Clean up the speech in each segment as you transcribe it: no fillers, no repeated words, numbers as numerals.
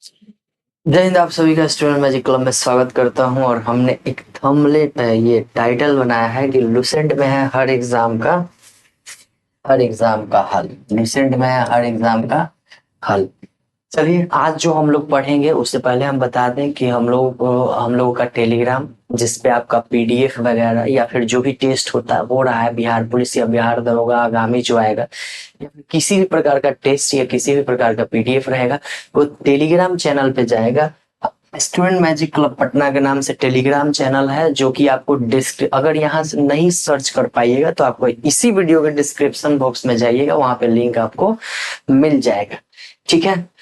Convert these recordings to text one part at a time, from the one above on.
जय हिंद। आप सभी का स्टूडेंट मैजिक क्लब में स्वागत करता हूं और हमने एक थंबनेल ये टाइटल बनाया है कि लुसेंट में है हर एग्जाम का हल। लुसेंट में है हर एग्जाम का हल। चलिए, आज जो हम लोग पढ़ेंगे उससे पहले हम बता दें कि हम लोगों का टेलीग्राम, जिसपे आपका पीडीएफ वगैरह या फिर जो भी टेस्ट होता है वो रहा है, बिहार पुलिस या बिहार दरोगा आगामी जो आएगा, या फिर किसी भी प्रकार का टेस्ट या किसी भी प्रकार का पीडीएफ रहेगा, वो टेलीग्राम चैनल पे जाएगा। स्टूडेंट मैजिक क्लब पटना के नाम से टेलीग्राम चैनल है, जो कि आपको अगर यहाँ से नहीं सर्च कर पाइएगा तो आपको इसी वीडियो के डिस्क्रिप्शन बॉक्स में जाइएगा, वहां पे लिंक आपको मिल जाएगा। ठीक है,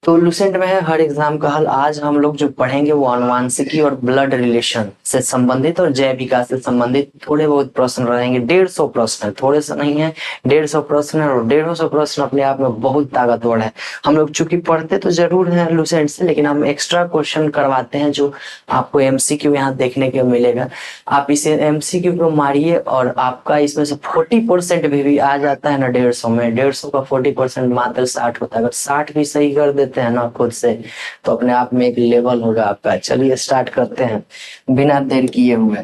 तो लुसेंट में है हर एग्जाम का हल। आज हम लोग जो पढ़ेंगे वो आनुवांशिकी और ब्लड रिलेशन से संबंधित और जैव विकास से संबंधित थोड़े बहुत प्रश्न रहेंगे। 150 प्रश्न है, थोड़े से नहीं है, 150 प्रश्न है। और 150 प्रश्न अपने आप में बहुत ताकतवर है। हम लोग चूंकि पढ़ते तो जरूर है लुसेंट से, लेकिन हम एक्स्ट्रा क्वेश्चन करवाते हैं जो आपको एमसीक्यू यहाँ देखने को मिलेगा। आप इसे एमसीक्यू को मारिए और आपका इसमें से 40% भी आ जाता है ना 150 में। 150 का 40% मात्र 60 होता है। अगर 60 भी सही कर देते हैं ना खुद से, तो अपने आप में एक लेवल होगा आपका। चलिए स्टार्ट करते हैं बिना देर किए हुए।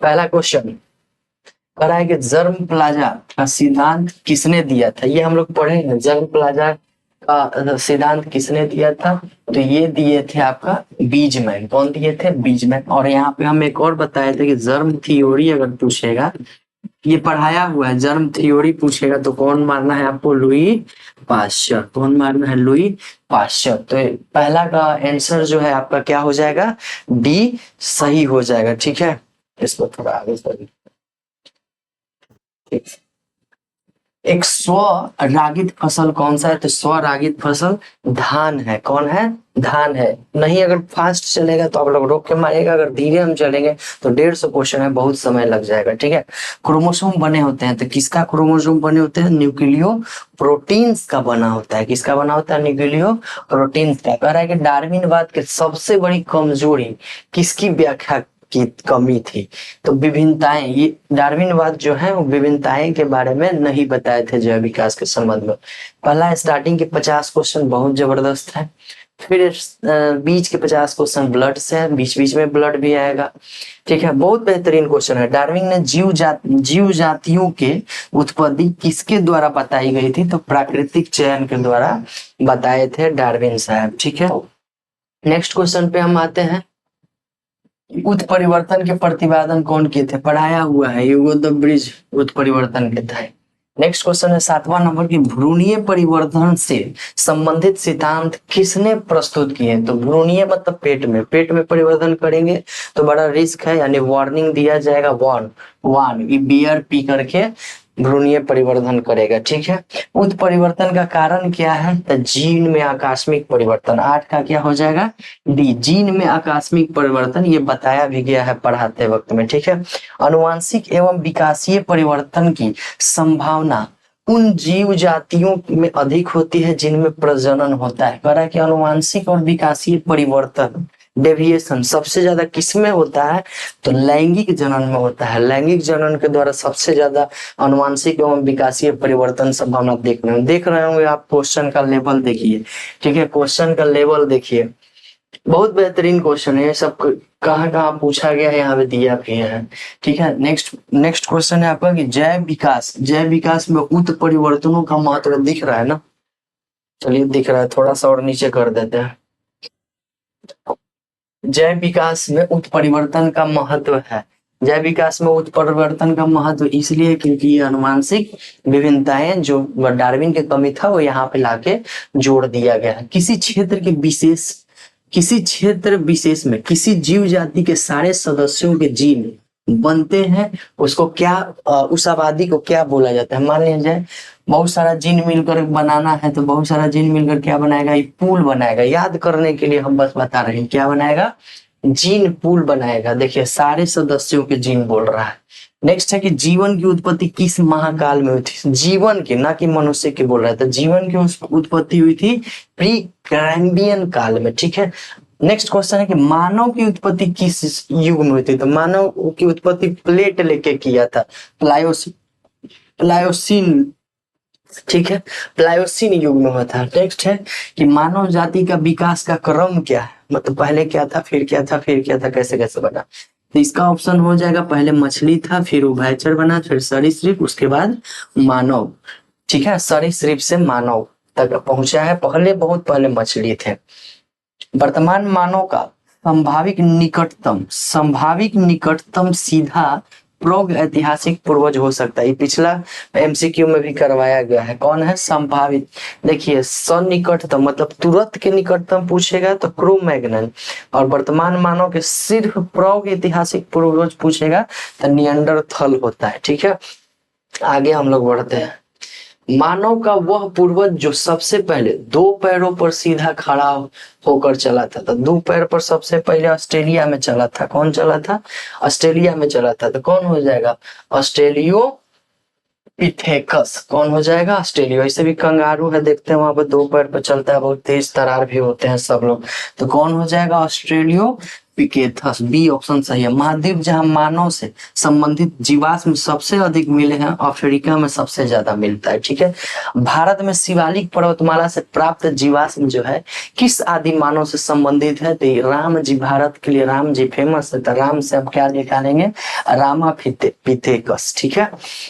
पहला क्वेश्चन कह रहा है कि जर्म प्लाजा का सिद्धांत किसने दिया था। ये हम लोग पढ़े हैं, जर्म प्लाजा का सिद्धांत किसने दिया था। तो ये दिए थे आपका बीजमैन। कौन दिए थे? बीजमैन। और यहाँ पे हम एक और बताए थे कि जर्म थ्योरी अगर पूछेगा, ये पढ़ाया हुआ है, जर्म थ्योरी पूछेगा तो कौन मारना है आपको? Louis Pasteur. कौन मारना है? Louis Pasteur. तो पहला का आंसर जो है आपका क्या हो जाएगा? डी सही हो जाएगा। ठीक है, इसको थोड़ा आगे बढ़िए। एक स्वरागित फसल कौन सा है? तो स्वरागित फसल धान है। कौन है? धान है। नहीं, अगर फास्ट चलेगा तो आप लोग रोक के मारिएगा, अगर धीरे हम चलेंगे तो 150 क्वेश्चन है, बहुत समय लग जाएगा। ठीक है, क्रोमोसोम बने होते हैं, तो किसका क्रोमोसोम बने होते हैं? न्यूक्लियो प्रोटीन्स का बना होता है। किसका बना होता है? न्यूक्लियो प्रोटीन्स का। कह रहा है कि डार्विनवाद की सबसे बड़ी कमजोरी किसकी व्याख्या की कमी थी? तो विभिन्नताएं। ये डार्विनवाद जो है वो विभिन्नताएं के बारे में नहीं बताए थे जैव विकास के संबंध में। पहला स्टार्टिंग के 50 क्वेश्चन बहुत जबरदस्त है। फिर बीच के 50 क्वेश्चन ब्लड से है, बीच बीच में ब्लड भी आएगा। ठीक है, बहुत बेहतरीन क्वेश्चन है। डार्विन ने जीव जातियों के उत्पत्ति किसके द्वारा बताई गई थी? तो प्राकृतिक चयन के द्वारा बताए थे डार्विन साहब। ठीक है, नेक्स्ट क्वेश्चन पे हम आते हैं। उत्परिवर्तन के प्रतिपादन कौन किए थे? पढ़ाया हुआ है, ह्यूगो द ब्रिज उत्परिवर्तन के थे। नेक्स्ट क्वेश्चन है 7वां नंबर की, भ्रूणीय परिवर्तन से संबंधित सिद्धांत किसने प्रस्तुत किए? तो भ्रूणीय मतलब पेट में परिवर्तन करेंगे तो बड़ा रिस्क है, यानी वार्निंग दिया जाएगा। वन बियर पी करके भ्रूणीय परिवर्तन करेगा। ठीक है, उत्परिवर्तन का कारण क्या है? तो जीन में आकस्मिक परिवर्तन। 8 का क्या हो जाएगा? डी, जीन में आकस्मिक परिवर्तन। ये बताया भी गया है पढ़ाते वक्त में। ठीक है, अनुवांशिक एवं विकासीय परिवर्तन की संभावना उन जीव जातियों में अधिक होती है जिनमें प्रजनन होता है। कह रहा है कि अनुवांशिक और विकासीय परिवर्तन, डेविएशन सबसे ज्यादा किसमें होता है? तो लैंगिक जनन में होता है। लैंगिक जनन के द्वारा सबसे ज्यादा अनुवांशिक एवं विकासीय परिवर्तन संभावना देख रहे होंगे आप। क्वेश्चन का लेवल देखिए। ठीक है, क्वेश्चन का लेवल देखिए, बहुत बेहतरीन क्वेश्चन है। ये सब कहाँ कहाँ पूछा गया है, यहाँ पे दिया भी है। ठीक है, नेक्स्ट क्वेश्चन है आपका कि जैव विकास में उत्परिवर्तनों का महत्व दिख रहा है ना? चलिए, दिख रहा है, थोड़ा सा और नीचे कर देते हैं। जैव विकास में उत्परिवर्तन का महत्व है। जैव विकास में उत्परिवर्तन का महत्व इसलिए क्योंकि ये अनुवांशिक विभिन्नताएं जो डार्विन की कमी था वो यहाँ पे लाके जोड़ दिया गया है। किसी क्षेत्र विशेष में किसी जीव जाति के सारे सदस्यों के जीन बनते हैं, उसको क्या उस आबादी को क्या बोला जाता है? मान लीजिए बहुत सारा जीन मिलकर बनाना है, तो बहुत सारा जीन मिलकर क्या बनाएगा? ये पूल बनाएगा। याद करने के लिए हम बस बता रहे हैं, क्या बनाएगा? जीन पूल बनाएगा। देखिए, सारे सदस्यों के जीन बोल रहा है। नेक्स्ट है कि जीवन की उत्पत्ति किस महाकाल में हुई थी? जीवन की, ना कि मनुष्य की बोल रहा है। तो जीवन की उत्पत्ति हुई थी प्री कैम्बियन काल में। ठीक है, नेक्स्ट क्वेश्चन है कि मानव की उत्पत्ति किस युग में हुई थी? तो मानव की उत्पत्ति प्लेट लेके किया था, प्लायोसीन ठीक है, प्लायोसिन युग में हुआ था। नेक्स्ट है कि मानव जाति का विकास का क्रम क्या है, मतलब पहले क्या था, फिर क्या था, फिर क्या था, कैसे कैसे बना। तो इसका ऑप्शन हो जाएगा, पहले मछली था, फिर उभयचर बना, फिर सरीसृप, उसके बाद मानव। ठीक है, सरीसृप से मानव तक पहुंचा है, पहले बहुत पहले मछली थे। वर्तमान मानव का संभाविक निकटतम सीधा प्रोग ऐतिहासिक पूर्वज हो सकता है। ये पिछला एमसीक्यू में भी करवाया गया है। कौन है संभावित, देखिए सन्निकटतम मतलब तुरंत के निकटतम पूछेगा तो क्रो मैग्नन, और वर्तमान मानव के सिर्फ प्रोग ऐतिहासिक पूर्वज पूछेगा तो नियंडरथल होता है। ठीक है, आगे हम लोग बढ़ते हैं। मानव का वह पूर्वज जो सबसे पहले दो पैरों पर सीधा खड़ा होकर चला था, तो दो पैर पर सबसे पहले ऑस्ट्रेलिया में चला था। कौन चला था, ऑस्ट्रेलिया में चला था, तो कौन हो जाएगा, ऑस्ट्रेलियो पिथेकस। कौन हो जाएगा, ऑस्ट्रेलिया। ऐसे भी कंगारू है, देखते हैं वहां पर दो पैर पर चलता है, बहुत तेज तरार भी होते हैं सब लोग, तो कौन हो जाएगा, ऑस्ट्रेलियो पिकेथस। बी ऑप्शन सही है। महाद्वीप जहां मानव से संबंधित जीवाश्म सबसे अधिक मिले हैं, अफ्रीका में सबसे ज्यादा मिलता है। ठीक है, भारत में शिवालिक पर्वतमाला से प्राप्त जीवाश्म जो है किस आदि मानव से संबंधित है, तो राम जी, भारत के लिए राम जी फेमस है, तो राम से हम क्या निकालेंगे, रामा पिथेकस। ठीक है,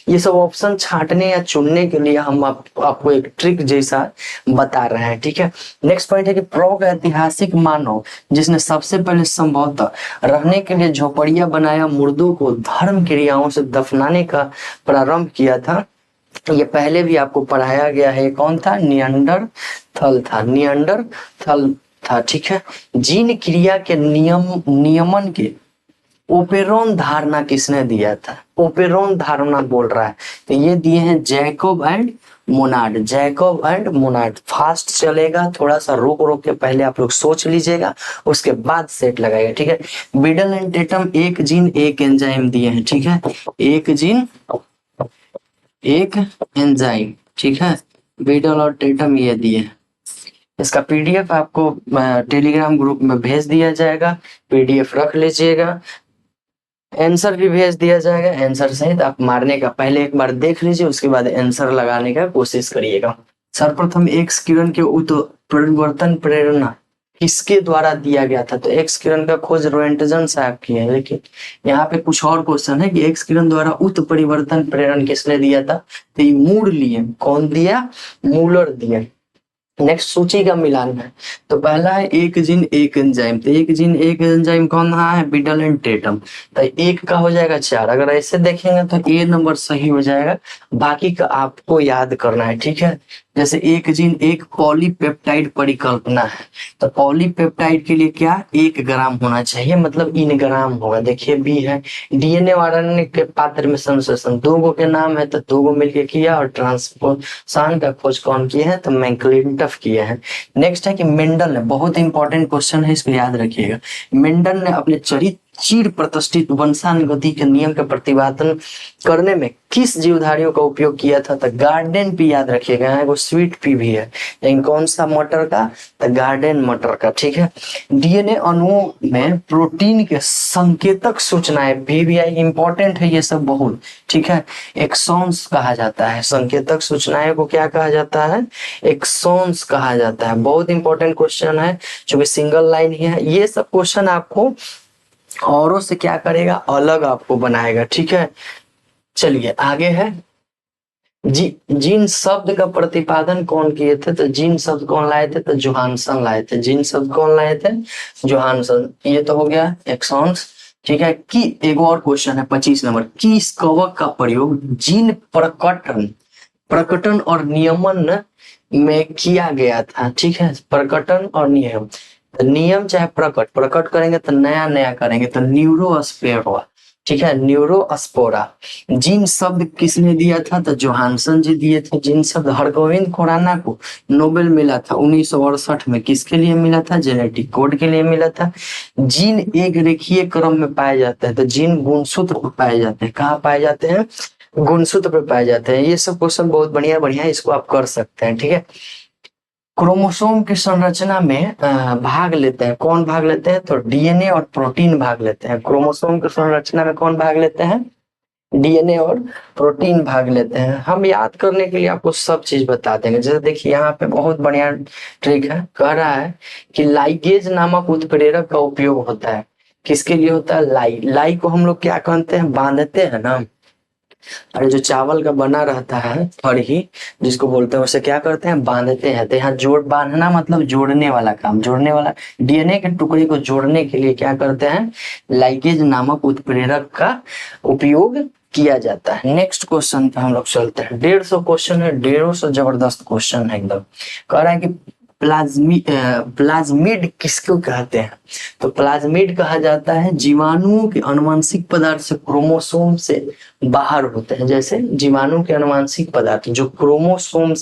ये सब ऑप्शन छांटने या चुनने के लिए हम आपको एक ट्रिक जैसा बता रहे हैं। ठीक है, नेक्स्ट पॉइंट है कि प्राग ऐतिहासिक मानव जिसने सबसे पहले संभवतः रहने के लिए झोपड़ियां बनाया, मुर्दों को धर्म क्रियाओं से दफनाने का प्रारंभ किया था, ये पहले भी आपको पढ़ाया गया है। कौन था, नियंडरथल था, नियंडरथल था। ठीक है, जीन क्रिया के नियमन के ओपेरॉन धारणा किसने दिया था, ओपेरॉन धारणा बोल रहा है, तो ये दिए हैं Jacob and Monod. Jacob and Monod. Fast चलेगा, थोड़ा सा रोक रोक के पहले आप लोग सोच लीजिएगा, उसके बाद सेट लगाएगा। ठीक है, बिडल एंड टेटम एक जीन एक एंजाइम दिए हैं। ठीक है, एक जीन एक एंजाइम। ठीक है, बिडल और टेटम ये दिए हैं। इसका पीडीएफ आपको टेलीग्राम ग्रुप में भेज दिया जाएगा, पीडीएफ रख लीजिएगा, आंसर भी भेज दिया जाएगा। आंसर सहित आप मारने का पहले एक बार देख लीजिए, उसके बाद आंसर लगाने का कोशिश करिएगा। सर्वप्रथम एक्स किरण के उत्परिवर्तन प्रेरणा किसके द्वारा दिया गया था, तो एक्स किरण का खोज रोएंटजन साहब किए हैं। लेकिन यहाँ पे कुछ और क्वेश्चन है कि एक्स किरण द्वारा उत्परिवर्तन प्रेरण किसने दिया था, तो ये मूड लिए। कौन दिया, मूलर दिया। नेक्स्ट सूची का मिलान है, तो पहला है एक जीन एक एंजाइम, तो एक जीन एक एंजाइम कौन रहा है, बिडल एंड टेटम, तो एक का हो जाएगा 4। अगर ऐसे देखेंगे तो ए नंबर सही हो जाएगा, बाकी का आपको याद करना है। ठीक है, जैसे एक जीन एक पॉलीपेप्टाइड परिकल्पना है, तो पॉलीपेप्टाइड के लिए क्या 1 ग्राम होना चाहिए, मतलब इन ग्राम होगा। देखिए बी है डीएनए आरएनए के पात्र में संश्लेषण, 2 गो के नाम है तो 2 गो मिलके किया, और ट्रांसपोर्टेशन का खोज कौन किया है, तो मैक्लिंटफ किया है। नेक्स्ट है कि मेंडल ने, बहुत इंपॉर्टेंट क्वेश्चन है, इसको याद रखिएगा, मेंडल ने अपने चिर प्रतिष्ठित वंशानुगति के नियम का प्रतिपादन करने में किस जीवधारियों का उपयोग किया था, तो गार्डन पी याद रखिएगा, वो स्वीट पी भी है, लेकिन कौन सा मटर का, तो गार्डन मटर का। ठीक है, डीएनए अणुओं में प्रोटीन के संकेतक सूचनाएं भी इंपॉर्टेंट है ये सब बहुत। ठीक है, एक्सॉन्स कहा जाता है, संकेतक सूचनाएं को क्या कहा जाता है, एक्सॉन्स कहा जाता है। बहुत इंपॉर्टेंट क्वेश्चन है, जो सिंगल लाइन ही है। ये सब क्वेश्चन आपको औरों से क्या करेगा, अलग आपको बनाएगा। ठीक है, चलिए आगे है, जीन शब्द का प्रतिपादन कौन किए थे, तो जीन शब्द कौन लाए थे, तो जोहानसन लाए थे। जीन शब्द कौन लाए थे, जोहानसन। ये तो हो गया एक्सॉन्स। ठीक है, कि एक और क्वेश्चन है 25 नंबर, किस कवक का प्रयोग जीन प्रकटन और नियमन में किया गया था। ठीक है, प्रकटन और नियम, तो नियम चाहे प्रकट करेंगे तो नया नया करेंगे, तो न्यूरोस्पोरा। ठीक है, न्यूरोस्पोरा। जीन शब्द किसने दिया था, तो जोहानसन जी दिए थे जीन शब्द। हरगोविंद खुराना को नोबेल मिला था 1968 में, किसके लिए मिला था, जेनेटिक कोड के लिए मिला था। जीन एक रेखीय क्रम में पाए जाते हैं, तो जीन गुणसूत्र में पाए जाते हैं, कहाँ पाए जाते हैं, गुणसूत्र पे पाए जाते हैं। ये सब क्वेश्चन बहुत बढ़िया बढ़िया, इसको आप कर सकते हैं। ठीक है, क्रोमोसोम की संरचना में भाग लेते हैं, कौन भाग लेते हैं, तो डीएनए और प्रोटीन भाग लेते हैं। क्रोमोसोम की संरचना में कौन भाग लेते हैं, डीएनए और प्रोटीन भाग लेते हैं। हम याद करने के लिए आपको सब चीज बता देंगे। जैसे देखिए यहाँ पे बहुत बढ़िया ट्रिक है, कह रहा है कि लाइगेज नामक उत्प्रेरक का उपयोग होता है। किसके लिए होता है? लाई को हम लोग क्या कहते हैं? बांधते हैं ना। अरे जो चावल का बना रहता है फड़ी जिसको बोलते हैं, उसे क्या करते हैं? बांधते हैं। तो यहाँ जोड़, बांधना मतलब जोड़ने वाला काम, जोड़ने वाला, डीएनए के टुकड़े को जोड़ने के लिए क्या करते हैं? लाइगेज नामक उत्प्रेरक का उपयोग किया जाता है। नेक्स्ट क्वेश्चन पे हम लोग चलते हैं। 150 क्वेश्चन है, 150 जबरदस्त क्वेश्चन है एकदम। कह रहा है कि प्लाज्मिड किसको कहते हैं? तो प्लाज्मिड कहा जाता है जीवाणुओं के अनुवांशिक पदार्थ से क्रोमोसोम से बाहर होते हैं। जैसे जीवाणु के अनुवांशिक पदार्थ जो क्रोमोसोम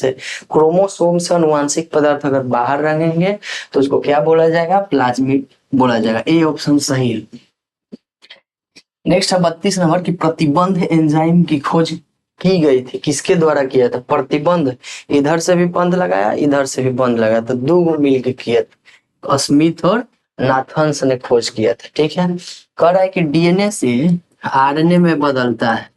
से अनुवांशिक पदार्थ अगर बाहर रहेंगे तो उसको क्या बोला जाएगा? प्लाज्मिड बोला जाएगा। ए ऑप्शन सही है। नेक्स्ट है 32 नंबर की प्रतिबंध एंजाइम की खोज की गई थी, किसके द्वारा किया था? प्रतिबंध, इधर से भी बंध लगाया, इधर से भी बंध लगाया, तो दो गो मिलकर किया था। स्मिथ और नाथन्स ने खोज किया था। ठीक है। कह रहा है कि डीएनए से आरएनए में बदलता है,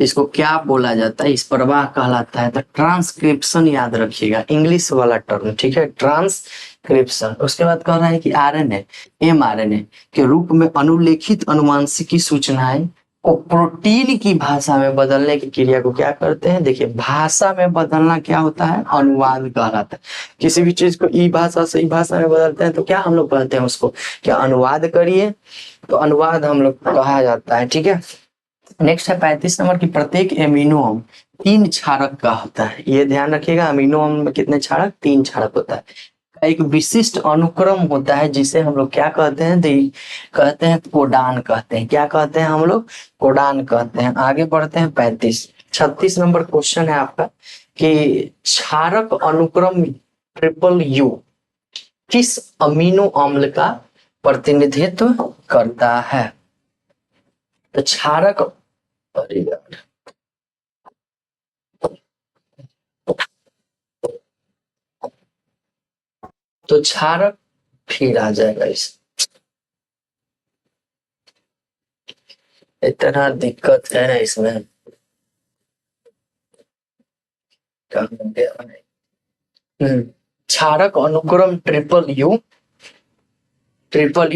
इसको क्या बोला जाता है? इस प्रवाह कहलाता है। तो ट्रांसक्रिप्शन याद रखिएगा, इंग्लिश वाला टर्म। ठीक है, ट्रांसक्रिप्शन। उसके बाद कह रहा है कि आरएनए एमआरएनए के रूप में अनुलेखित अनुवांशिकी सूचनाएं को प्रोटीन की भाषा में बदलने की क्रिया को क्या करते हैं? देखिए, भाषा में बदलना क्या होता है? अनुवाद कहलाता है। किसी भी चीज को ई भाषा से ई भाषा में बदलते हैं तो क्या हम लोग कहते हैं उसको? क्या अनुवाद करिए, तो अनुवाद हम लोग कहा जाता है। ठीक है। नेक्स्ट है 35 नंबर की प्रत्येक एमिनो अम्ल 3 क्षारक का होता है। ये ध्यान रखिएगा, अमीनो अम्ल में कितने क्षारक? 3 क्षारक होता है। एक विशिष्ट अनुक्रम होता है जिसे हम लोग क्या कहते हैं? कहते हैं कोडान कहते हैं। क्या कहते हैं हम लोग? कोडान कहते हैं। आगे बढ़ते हैं 36 नंबर क्वेश्चन है आपका कि क्षारक अनुक्रम ट्रिपल यू किस अमीनो अम्ल का प्रतिनिधित्व करता है? तो क्षारक, अरे यार, तो क्षारक फिर आ जाएगा। इस इतना दिक्कत है इसमें, क्या हो गया? क्षारक अनुक्रम ट्रिपल यू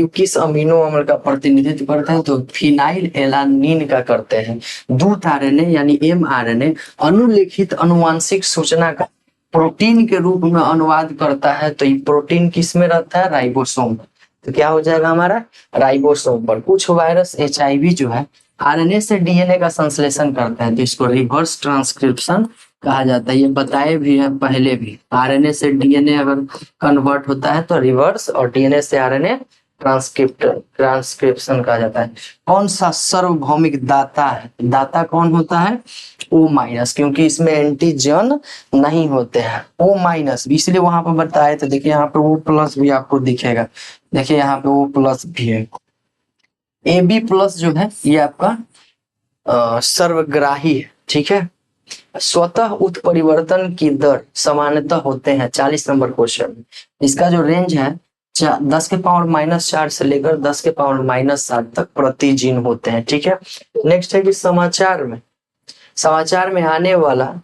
किस अमीनो अम्ल का प्रतिनिधित्व करते हैं? तो फिनाइल एलानिन का करते हैं। दूत आरएनए यानी एमआरएनए अनुलेखित अनुवांशिक सूचना का प्रोटीन के रूप में अनुवाद करता है। तो ये प्रोटीन किस में रहता है? राइबोसोम। तो क्या हो जाएगा हमारा? राइबोसोम पर। कुछ वायरस एचआईवी जो है आरएनए से डीएनए का संश्लेषण करते हैं, तो इसको रिवर्स ट्रांसक्रिप्शन कहा जाता है। ये बताए भी है पहले भी, आरएनए से डीएनए अगर कन्वर्ट होता है तो रिवर्स, और डीएनए से आरएनए ट्रांसक्रिप्शन कहा जाता है। कौन सा सार्वभौमिक दाता है? दाता कौन होता है? O माइनस, क्योंकि इसमें एंटीजन नहीं होते हैं। O माइनस इसलिए वहां पर बताए। तो देखिए यहाँ पे O प्लस भी आपको दिखेगा। देखिए यहाँ पे O प्लस भी है। AB प्लस जो है ये आपका सर्वग्राही है। ठीक है। स्वतः उत्परिवर्तन की दर सामान्यतः होते हैं 40 नंबर क्वेश्चन। इसका जो रेंज है 10 के पावर -4 से लेकर 10 के पावर -7 तक प्रति जीन होते हैं। ठीक है। नेक्स्ट है कि समाचार में आने वाला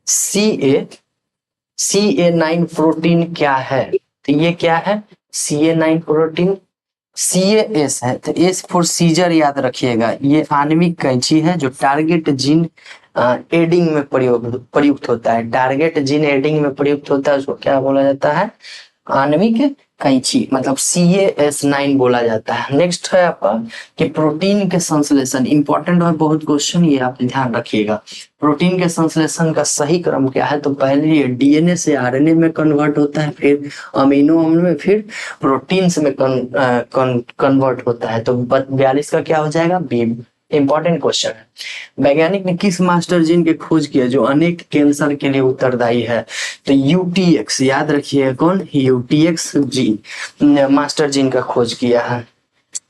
CA9 प्रोटीन क्या है? तो ये क्या है? CA9 प्रोटीन CAS है। तो S फॉर सीजर याद रखिएगा। ये आणविक कैंची है जो टारगेट जीन एडिंग में प्रयुक्त होता है। टारगेट जीन एडिंग में प्रयुक्त होता है, उसको क्या बोला जाता है? आणविक कैंची, मतलब CAS9 बोला जाता है। नेक्स्ट है आपका कि प्रोटीन के संश्लेषण, इंपॉर्टेंट और बहुत क्वेश्चन, ये आप ध्यान रखिएगा। प्रोटीन के संश्लेषण का सही क्रम क्या है? तो पहले ये डीएनए से आरएनए में कन्वर्ट होता है, फिर अमीनो अम्ल में, फिर प्रोटीन्स में कन्वर्ट होता है। तो 42 का क्या हो जाएगा? बी। इंपॉर्टेंट क्वेश्चन है। वैज्ञानिक ने किस मास्टर जीन की खोज की है जो अनेक कैंसर के लिए उत्तरदायी है? तो UTX याद रखिए, कौन? UTX जीन मास्टर जीन का खोज किया है।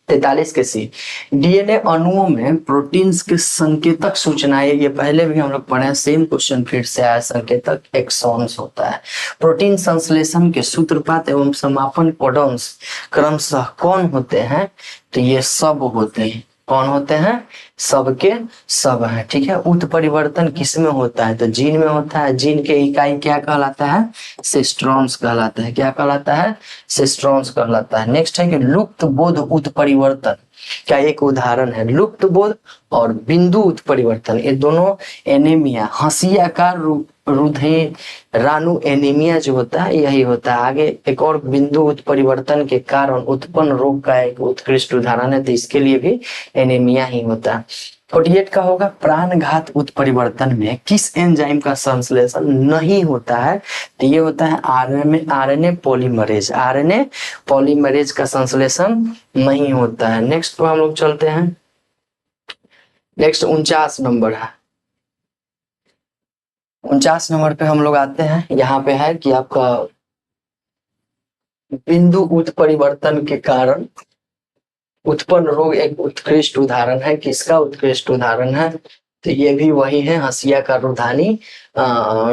43 के सी। डीएनए अणुओं में प्रोटीन्स के संकेतक सूचनाएं, ये पहले भी हम लोग पढ़े हैं, सेम क्वेश्चन फिर से आया। संकेतक एक्सॉन्स होता है। प्रोटीन संश्लेषण के सूत्रपात एवं समापन कोडॉन्स क्रमशः कौन होते हैं? तो ये सब होते हैं। कौन होते हैं? सबके सब हैं, ठीक है। उत्परिवर्तन किस में होता है? तो जीन में होता है। जीन के इकाई क्या कहलाता है? सेस्ट्रॉन्स कहलाता है। क्या कहलाता है? सेस्ट्रॉन्स कहलाता है। नेक्स्ट है कि लुप्त बोध उत्परिवर्तन का एक उदाहरण है। लुप्त बोध और बिंदु उत्परिवर्तन, ये दोनों एनीमिया, हंसिया का रुधिराणु एनीमिया जो होता है यही होता है। आगे एक और बिंदु उत्परिवर्तन के कारण उत्पन्न रोग का एक उत्कृष्ट उदाहरण है, तो इसके लिए भी एनीमिया ही होता है। 48 का होगा प्राणघात उत्परिवर्तन में किस एंजाइम का संश्लेषण नहीं होता है? तो ये होता है आरएनए पॉलीमरेज। आरएनए पॉलीमरेज का संश्लेषण नहीं होता है। नेक्स्ट पर हम लोग चलते हैं। नेक्स्ट 49 नंबर है। 49 नंबर पे हम लोग आते हैं। यहाँ पे है कि आपका बिंदु उत्परिवर्तन के कारण उत्पन्न रोग एक उत्कृष्ट उदाहरण है। किसका उत्कृष्ट उदाहरण है? तो ये भी वही है, हंसिया का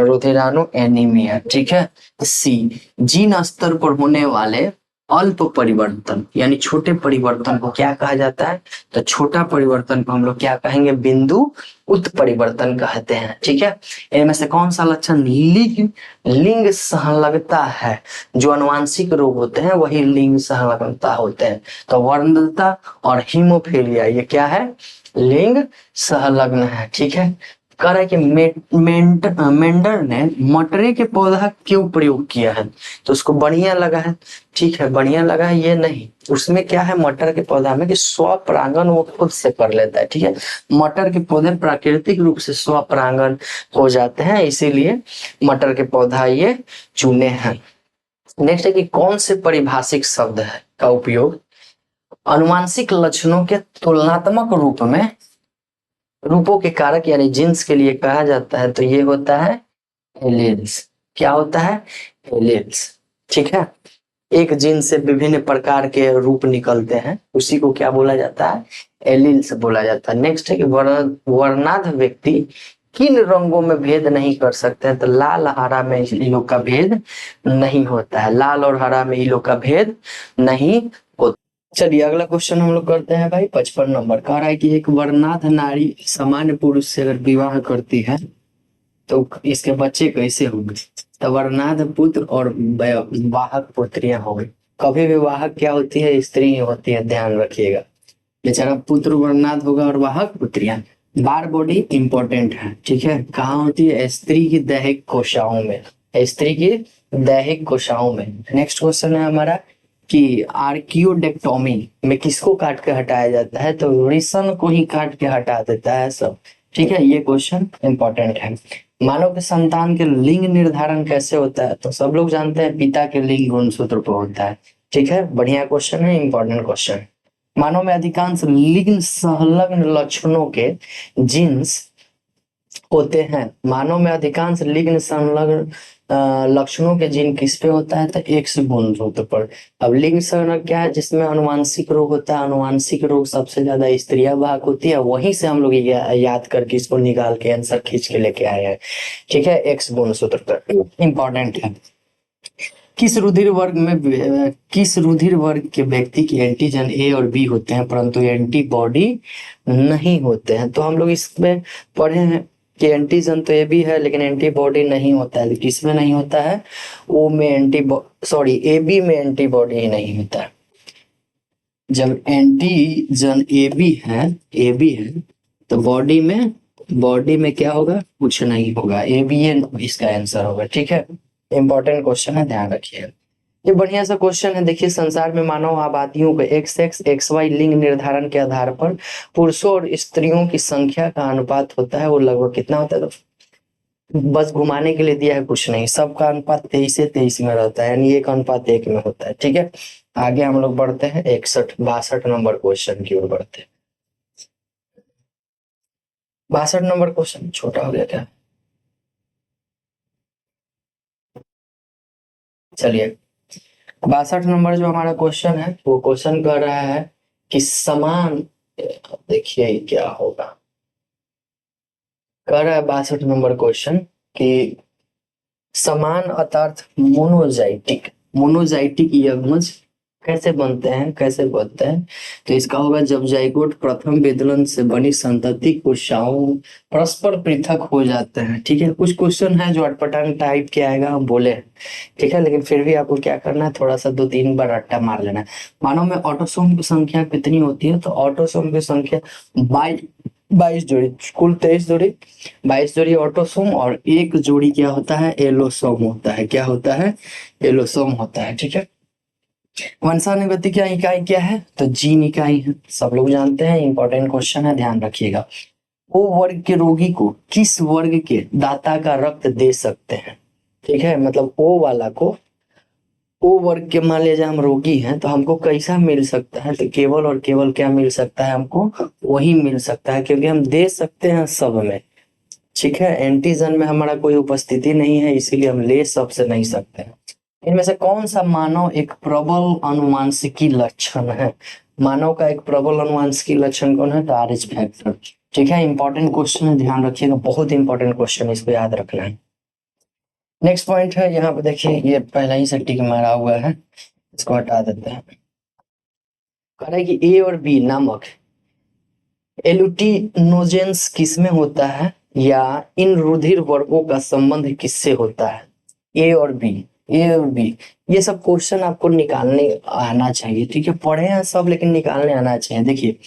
रुधिराणु एनीमिया, ठीक है। सी, जीन स्तर पर होने वाले अल्प परिवर्तन यानी छोटे परिवर्तन को क्या कहा जाता है? तो छोटा परिवर्तन को हम लोग क्या कहेंगे? बिंदु उत्परिवर्तन कहते हैं, ठीक है। इनमें से कौन सा लक्षण लिंग संलग्नता है? जो अनुवांशिक रोग होते हैं वही लिंग संलग्नता होते हैं। तो वर्णता और हीमोफीलिया ये क्या है? लिंग संलग्न है, ठीक है। कह रहा है कि मेंडर ने मटरे के पौधा क्यों प्रयोग किया है? तो उसको बढ़िया लगा है, ठीक है, बढ़िया लगा है। ये नहीं, उसमें क्या है मटर के पौधा में कि स्वपरागण वो खुद से कर लेता है, ठीक है। मटर के पौधे प्राकृतिक रूप से स्वपरागण हो जाते हैं, इसीलिए मटर के पौधा ये चुने हैं। नेक्स्ट है कि कौन से परिभाषिक शब्द है का उपयोग अनुवांशिक लक्षणों के तुलनात्मक रूपों के कारक यानी जीन्स के लिए कहा जाता है? तो ये होता है एलील्स। क्या होता है? एलील्स, ठीक है। एक जीन से विभिन्न प्रकार के रूप निकलते हैं, उसी को क्या बोला जाता है? एलील्स बोला जाता है। नेक्स्ट है कि वर्णाध व्यक्ति किन रंगों में भेद नहीं कर सकते हैं? तो लाल हरा में इन लोग का भेद नहीं होता है। लाल और हरा में इन लोग का भेद नहीं होता। चलिए अगला क्वेश्चन हम लोग करते हैं भाई। 55 नंबर कह रहा है कि एक वर्णाध नारी सामान्य पुरुष से अगर विवाह करती है तो इसके बच्चे कैसे होंगे? तो वर्णाध पुत्र और वाहक पुत्रियां होंगी। कभी भी वाहक क्या होती है? स्त्री ही होती है, ध्यान रखिएगा। बेचारा पुत्र वर्णाध होगा और वाहक पुत्रियां। बार बॉडी इंपॉर्टेंट है, ठीक है। कहाँ होती है? स्त्री की दैहिक कोशिकाओं में, स्त्री की दैहिक कोशिकाओं में। नेक्स्ट क्वेश्चन है हमारा कि आर्कियोडेक्टोमी में किसको काट के हटाया जाता है? तो वृषण को ही काट के हटा देता है सब, ठीक है। ये क्वेश्चन इंपॉर्टेंट है। मानव के संतान के लिंग निर्धारण कैसे होता है? तो सब लोग जानते हैं पिता के लिंग गुणसूत्र पर होता है, ठीक है। बढ़िया क्वेश्चन है, इंपॉर्टेंट क्वेश्चन। मानव में अधिकांश लिंग संलग्न लक्षणों के जीन्स होते हैं। मानव में अधिकांश लिंग संलग्न लक्षणों के जीन किस पे होता है? तो एक्स गुणसूत्र पर। अब लिंग संलग्न क्या है? जिसमें अनुवांशिक रोग होता है। अनुवांशिक रोग सबसे ज्यादा स्त्रियां वाहक होती है, वहीं से हम लोग याद करके इसको निकाल के आंसर खींच के लेके आए हैं, ठीक है। एक्स गुणसूत्र पर इंपॉर्टेंट है। किस रुधिर वर्ग के व्यक्ति के एंटीजन ए और बी होते हैं परंतु एंटीबॉडी नहीं होते हैं? तो हम लोग इसमें पढ़े हैं कि एंटीजन तो ए बी है लेकिन एंटीबॉडी नहीं होता है। किसमें नहीं होता है? ओ में ए बी में एंटीबॉडी ही नहीं होता है। जब एंटीजन ए बी है तो बॉडी में क्या होगा? कुछ नहीं होगा। ए बी इसका आंसर होगा, ठीक है। इंपॉर्टेंट क्वेश्चन है, ध्यान रखिए। ये बढ़िया सा क्वेश्चन है। देखिए संसार में मानव आबादियों को एक्स वाई लिंग निर्धारण के आधार पर पुरुषों और स्त्रियों की संख्या का अनुपात होता है, वो लगभग कितना होता है? तो बस घुमाने के लिए दिया है, कुछ नहीं। सबका अनुपात 23 में रहता है, यानी 1:1 में होता है, ठीक है। आगे हम लोग बढ़ते हैं 62 नंबर क्वेश्चन की ओर बढ़ते हैं। 62 नंबर क्वेश्चन छोटा हो गया क्या? चलिए 62 नंबर जो हमारा क्वेश्चन है वो क्वेश्चन कर रहा है कि समान, देखिए क्या होगा। कह रहा है 62 नंबर क्वेश्चन कि समान अर्थात मोनोजाइटिक यग्मज कैसे बनते हैं, कैसे बनते हैं? तो इसका होगा जब जाइगोट प्रथम विदलन से बनी संतति कोशिकाओं परस्पर पृथक हो जाते हैं। ठीक है, कुछ क्वेश्चन है जो अटपटांग टाइप के आएगा, हम बोले हैं, ठीक है, लेकिन फिर भी आपको क्या करना है, थोड़ा सा 2-3 बार रट्टा मार लेना है। मानव में ऑटोसोम की संख्या कितनी होती है? तो ऑटोसोम की संख्या 22 जोड़ी, कुल 23 जोड़ी, 22 जोड़ी ऑटोसोम, और एक जोड़ी क्या होता है, एलोसोम होता है। क्या होता है? एलोसोम होता है। ठीक है, वंशानुगति क्या इकाई क्या है? तो जीन इकाई है, सब लोग जानते हैं, इंपॉर्टेंट क्वेश्चन है, ध्यान रखिएगा। ओ वर्ग के रोगी को किस वर्ग के दाता का रक्त दे सकते हैं? ठीक है, मतलब ओ वाला को, ओ वर्ग के मान लीजिए हम रोगी हैं, तो हमको कैसा मिल सकता है? तो केवल और केवल क्या मिल सकता है हमको? वही मिल सकता है, क्योंकि हम दे सकते हैं सब में। ठीक है, एंटीजन में हमारा कोई उपस्थिति नहीं है, इसीलिए हम ले सबसे नहीं सकते हैं। इनमें से कौन सा मानव एक प्रबल अनुवांशिकी लक्षण है? मानव का एक प्रबल अनुवांशिकी लक्षण कौन है? तो आरएच फैक्टर। ठीक है, इंपॉर्टेंट क्वेश्चन है, ध्यान रखिएगा, बहुत इंपॉर्टेंट क्वेश्चन, इसको याद रखना है। नेक्स्ट पॉइंट है, यहाँ पे देखिए, ये पहला ही से टिक मारा हुआ है, इसको हटा देते हैं। कह रहा है कि ए और बी नामक एलुटिनोजेंस किसमें होता है, या इन रुधिर वर्गों का संबंध किससे होता है? ए और बी, ए और बी, ये सब क्वेश्चन आपको निकालने आना चाहिए। ठीक है, पढ़े हैं सब, लेकिन निकालने आना चाहिए। देखिए,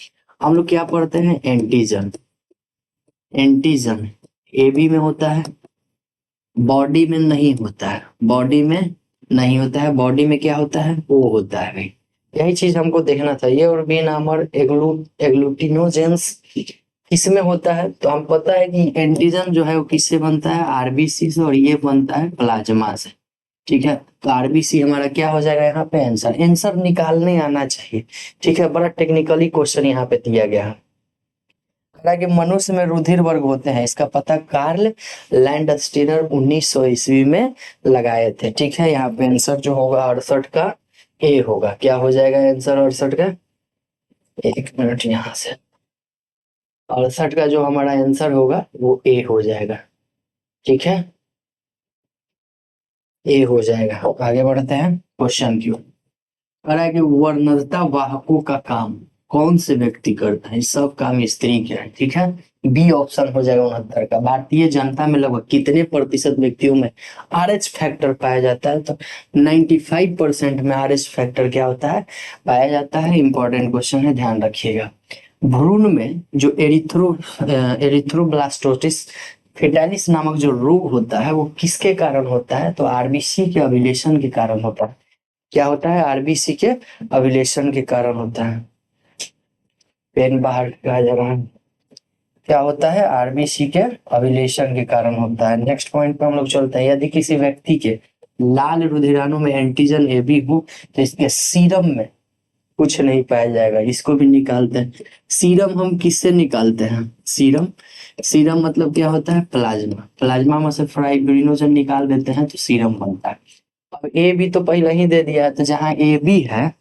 हम लोग क्या पढ़ते हैं, एंटीजन, एंटीजन ए बी में होता है, बॉडी में नहीं होता है, बॉडी में नहीं होता है, बॉडी में क्या होता है, ओ होता है भाई। यही चीज हमको देखना था। ये और बी नामर एग्लूटिनोजेंस किसमें होता है? तो हम पता है कि एंटीजन जो है वो किससे बनता है, आरबीसी से, और ये बनता है प्लाज्मा से। ठीक है, तो आरबीसी हमारा क्या हो जाएगा यहाँ पे, आंसर। आंसर निकालने आना चाहिए। ठीक है, बड़ा टेक्निकली क्वेश्चन यहाँ पे दिया गया है। कि मनुष्य में रुधिर वर्ग होते हैं, इसका पता कार्ल लैंडस्टीनर 1900 ईस्वी में लगाए थे। ठीक है, यहाँ पे आंसर जो होगा 68 का ए होगा। क्या हो जाएगा आंसर 68 का? 1 मिनट, यहाँ से 68 का जो हमारा आंसर होगा वो ए हो जाएगा। ठीक है, ए हो जाएगा। आगे बढ़ते हैं क्वेश्चन की ओर। कह रहा है कि वर्णनता वाहकों का काम कौन से व्यक्ति करता है? ये सब काम स्त्री के है। ठीक है, बी ऑप्शन हो जाएगा 69 का। भारतीय जनता में लगभग कितने प्रतिशत व्यक्तियों में आरएच फैक्टर पाया जाता है? तो 95% में आरएच फैक्टर क्या होता है, पाया जाता है। इंपॉर्टेंट क्वेश्चन है, ध्यान रखिएगा। भ्रूण में जो एरिथ्रोब्लास्टोसिस फेटालिस नामक जो रोग होता है वो किसके कारण होता है? तो आरबीसी के अभिलेशन के कारण होता है। क्या होता है? आरबीसी के अभिलेशन के कारण होता है। पेन बाहर कहा जा रहा है। क्या होता है? आरबीसी के अभिलेशन के कारण होता है। नेक्स्ट पॉइंट पे हम लोग चलते हैं। यदि किसी व्यक्ति के लाल रुधिराणु में एंटीजन ए बी हो तो इसके सीरम में कुछ नहीं पाया जाएगा। इसको भी निकालते हैं। सीरम हम किससे निकालते हैं? सीरम, सीरम मतलब क्या होता है? प्लाज्मा, प्लाज्मा में से फाइब्रिनोजन निकाल देते हैं तो सीरम बनता है। अब ए बी तो पहले ही दे दिया है, तो जहाँ ए बी है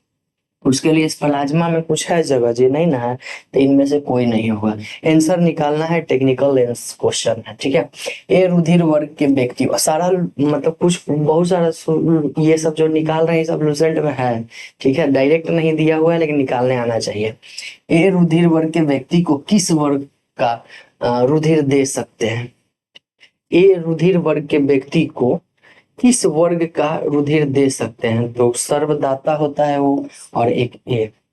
उसके लिए इस प्लाज्मा में कुछ है जगह जी? नहीं ना है, तो इनमें से कोई नहीं होगा। आंसर निकालना है, टेक्निकल क्वेश्चन है। ठीक है, ए रुधिर वर्ग के व्यक्ति, सारा मतलब कुछ बहुत सारा ये सब जो निकाल रहे हैं सब लूसेंट में है। ठीक है, डायरेक्ट नहीं दिया हुआ है, लेकिन निकालने आना चाहिए। ए रुधिर वर्ग के व्यक्ति को किस वर्ग का रुधिर दे सकते हैं? ए रुधिर वर्ग के व्यक्ति को किस वर्ग का रुधिर दे सकते हैं? तो सर्वदाता होता है वो, और एक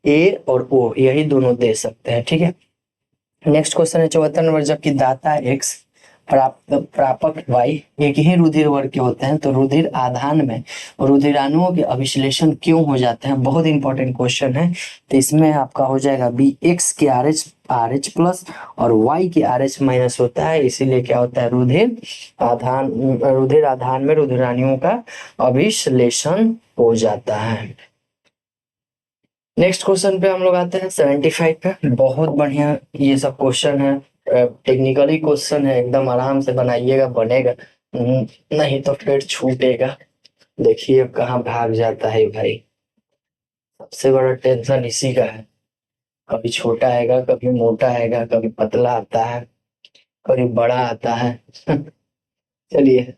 ए और ओ, यही दोनों दे सकते हैं। ठीक है, नेक्स्ट क्वेश्चन है 74 नंबर। जबकि दाता एक्स, प्रापक वाई एक ही रुधिर वर्ग के होते हैं, तो रुधिर आधान में रुधिराणुओं के अभिश्लेषण क्यों हो जाते हैं? बहुत इंपॉर्टेंट क्वेश्चन है। तो इसमें आपका हो जाएगा बी, एक्स के आर एच प्लस और वाई के आर एच माइनस होता है, इसीलिए क्या होता है, रुधिर आधान में रुधिराणुओं का अभिश्लेषण हो जाता है। नेक्स्ट क्वेश्चन पे हम लोग आते हैं 75 पे। बहुत बढ़िया ये सब क्वेश्चन है, टेक्निकली क्वेश्चन है, एकदम आराम से बनाइएगा, बनेगा। नहीं तो फिर छूटेगा। देखिए अब कहाँ भाग जाता है भाई, सबसे बड़ा टेंशन इसी का है। कभी छोटा आएगा, कभी मोटा आएगा, कभी पतला आता है, कभी बड़ा आता है। चलिए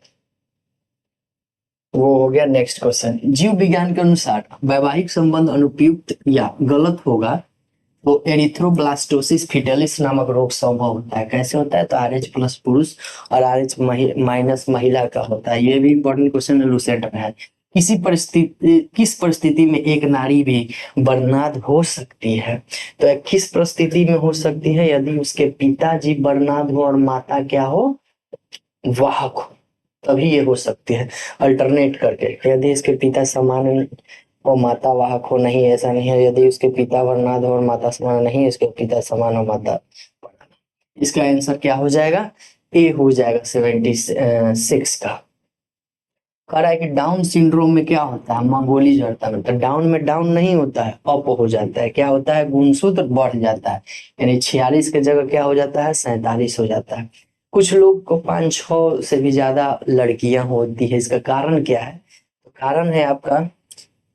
वो हो गया नेक्स्ट क्वेश्चन। जीव विज्ञान के अनुसार वैवाहिक संबंध अनुपयुक्त या गलत होगा तो एरिथ्रोब्लास्टोसिस फिटलिस नामक रोग संभव होता है। कैसे होता है? तो RH प्लस पुरुष और RH माइनस महिला का होता है। ये भी इंपॉर्टेंट क्वेश्चन है, लूसेंट में है। किस परिस्थिति में एक नारी भी बर्नाद हो सकती है? तो किस परिस्थिति में हो सकती है? यदि उसके पिताजी बर्नाद हो और माता क्या हो? वाहक हो, तभी ये हो सकती है। अल्टरनेट करके, यदि इसके पिता समान और माता वाहक हो, नहीं ऐसा नहीं है। यदि उसके पिता वर्णाद हो और माता समान, नहीं इसके पिता समान और माता। इसका आंसर क्या हो जाएगा? ए हो जाएगा 76 का। कह रहा है कि डाउन सिंड्रोम में क्या होता है? मंगोली जड़ता में। तो डाउन में डाउन नहीं होता है, अप हो जाता है। क्या होता है? गुणसूत्र बढ़ जाता है, यानी 46 की जगह क्या हो जाता है? 47 हो जाता है। कुछ लोग को 5-6 से भी ज्यादा लड़कियां होती है। इसका कारण क्या है? तो कारण है आपका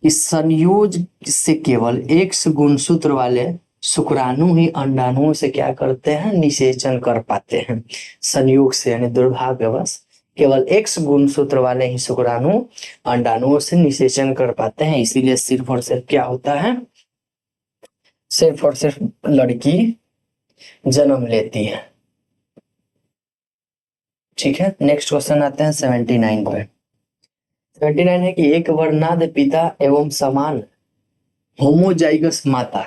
इस संयोज से केवल X गुणसूत्र वाले शुक्राणु ही अंडाणुओं से क्या करते हैं? निषेचन कर पाते हैं। संयोग से, यानी दुर्भाग्यवश केवल X गुणसूत्र वाले ही शुक्राणु अंडाणुओं से निषेचन कर पाते हैं। इसीलिए सिर्फ और सिर्फ क्या होता है? सिर्फ और सिर्फ लड़की जन्म लेती है। ठीक है, नेक्स्ट क्वेश्चन आते हैं 79 पे। 79 है कि एक वर्णाद पिता एवं समान होमोजाइगस माता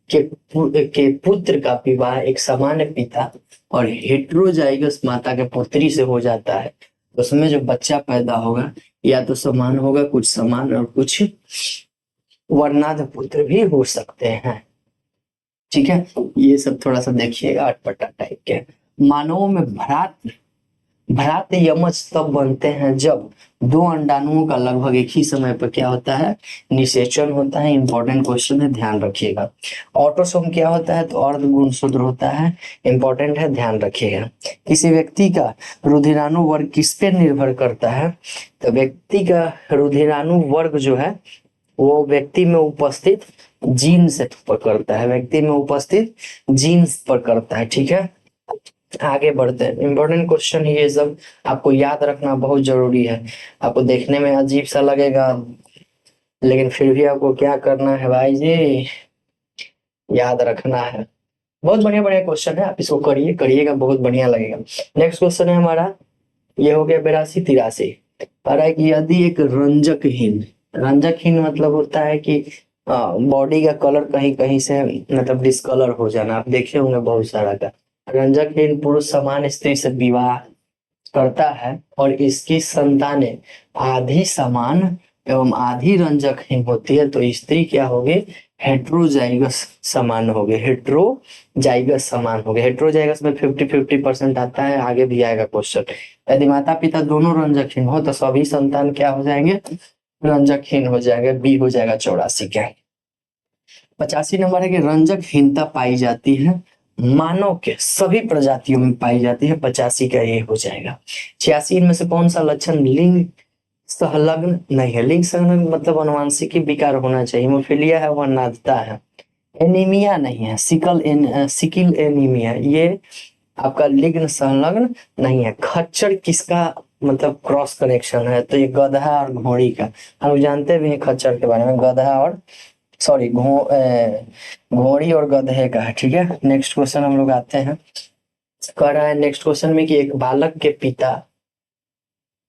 के पुत्र का विवाह एक सामान्य पिता और हेट्रोजाइगस माता के पुत्री से हो जाता है, तो उसमें जो बच्चा पैदा होगा या तो समान होगा, कुछ समान और कुछ वर्णाद पुत्र भी हो सकते हैं। ठीक है, ये सब थोड़ा सा देखिएगा, अटपटा टाइप के। मानवों में भ्रात यमज तब बनते हैं जब दो अंडाणुओं का लगभग एक ही समय पर क्या होता है? निषेचन होता है। इंपॉर्टेंट क्वेश्चन है, ध्यान रखिएगा। ऑटोसोम क्या होता है? तो अर्ध गुणसूत्र होता है। इंपॉर्टेंट है, ध्यान रखिएगा। किसी व्यक्ति का रुधिराणु वर्ग किस पे निर्भर करता है? तो व्यक्ति का रुधिराणु वर्ग जो है वो व्यक्ति में उपस्थित जीन से पर करता है, व्यक्ति में उपस्थित जीन्स पर करता है। ठीक है, आगे बढ़ते हैं। इंपॉर्टेंट क्वेश्चन ये सब आपको याद रखना बहुत जरूरी है। आपको देखने में अजीब सा लगेगा, लेकिन फिर भी आपको क्या करना है भाई जी? याद रखना है। बहुत बढ़िया बढ़िया क्वेश्चन है, आप इसको करिएगा, बहुत बढ़िया लगेगा। नेक्स्ट क्वेश्चन है हमारा, ये हो गया 82-83। कह रहा है कि यदि एक रंजकहीन मतलब होता है कि बॉडी का कलर कहीं कहीं से मतलब डिस्कलर हो जाना, आप देखे होंगे बहुत सारा का। रंजकहीन पुरुष समान स्त्री से विवाह करता है और इसकी संतानें आधी समान एवं आधी रंजकहीन होती है, तो स्त्री क्या होगी? हेट्रोजाइगस समान हो गए। हेट्रोजाइगस समान हो गए। हेट्रोजाइगस में 50-50% आता है, आगे भी आएगा क्वेश्चन। यदि माता पिता दोनों रंजकहीन हो तो सभी संतान क्या हो जाएंगे? रंजकहीन हो जाएंगे। बी हो जाएगा 84 का। 85 नंबर है कि रंजकहीनता पाई जाती है मानव के सभी प्रजातियों में पाई जाती है। 85 का ये हो जाएगा। 86 में से कौन सा लक्षण लिंग संलग्न नहीं है? लिंग संलग्न मतलब अनुवांशिकी विकार होना चाहिए। हिमोफीलिया है, वर्णांधता है। एनीमिया नहीं है, सिकिल एनीमिया, ये आपका लिंग संलग्न नहीं है। खच्चर किसका मतलब क्रॉस कनेक्शन है? तो ये गधा और घोड़ी का। हम लोग जानते भी हैं खच्चर के बारे में, गधा और सॉरी घोड़ी और गधे का है। ठीक है, नेक्स्ट क्वेश्चन हम लोग आते हैं। कह रहा है नेक्स्ट क्वेश्चन में कि एक बालक के पिता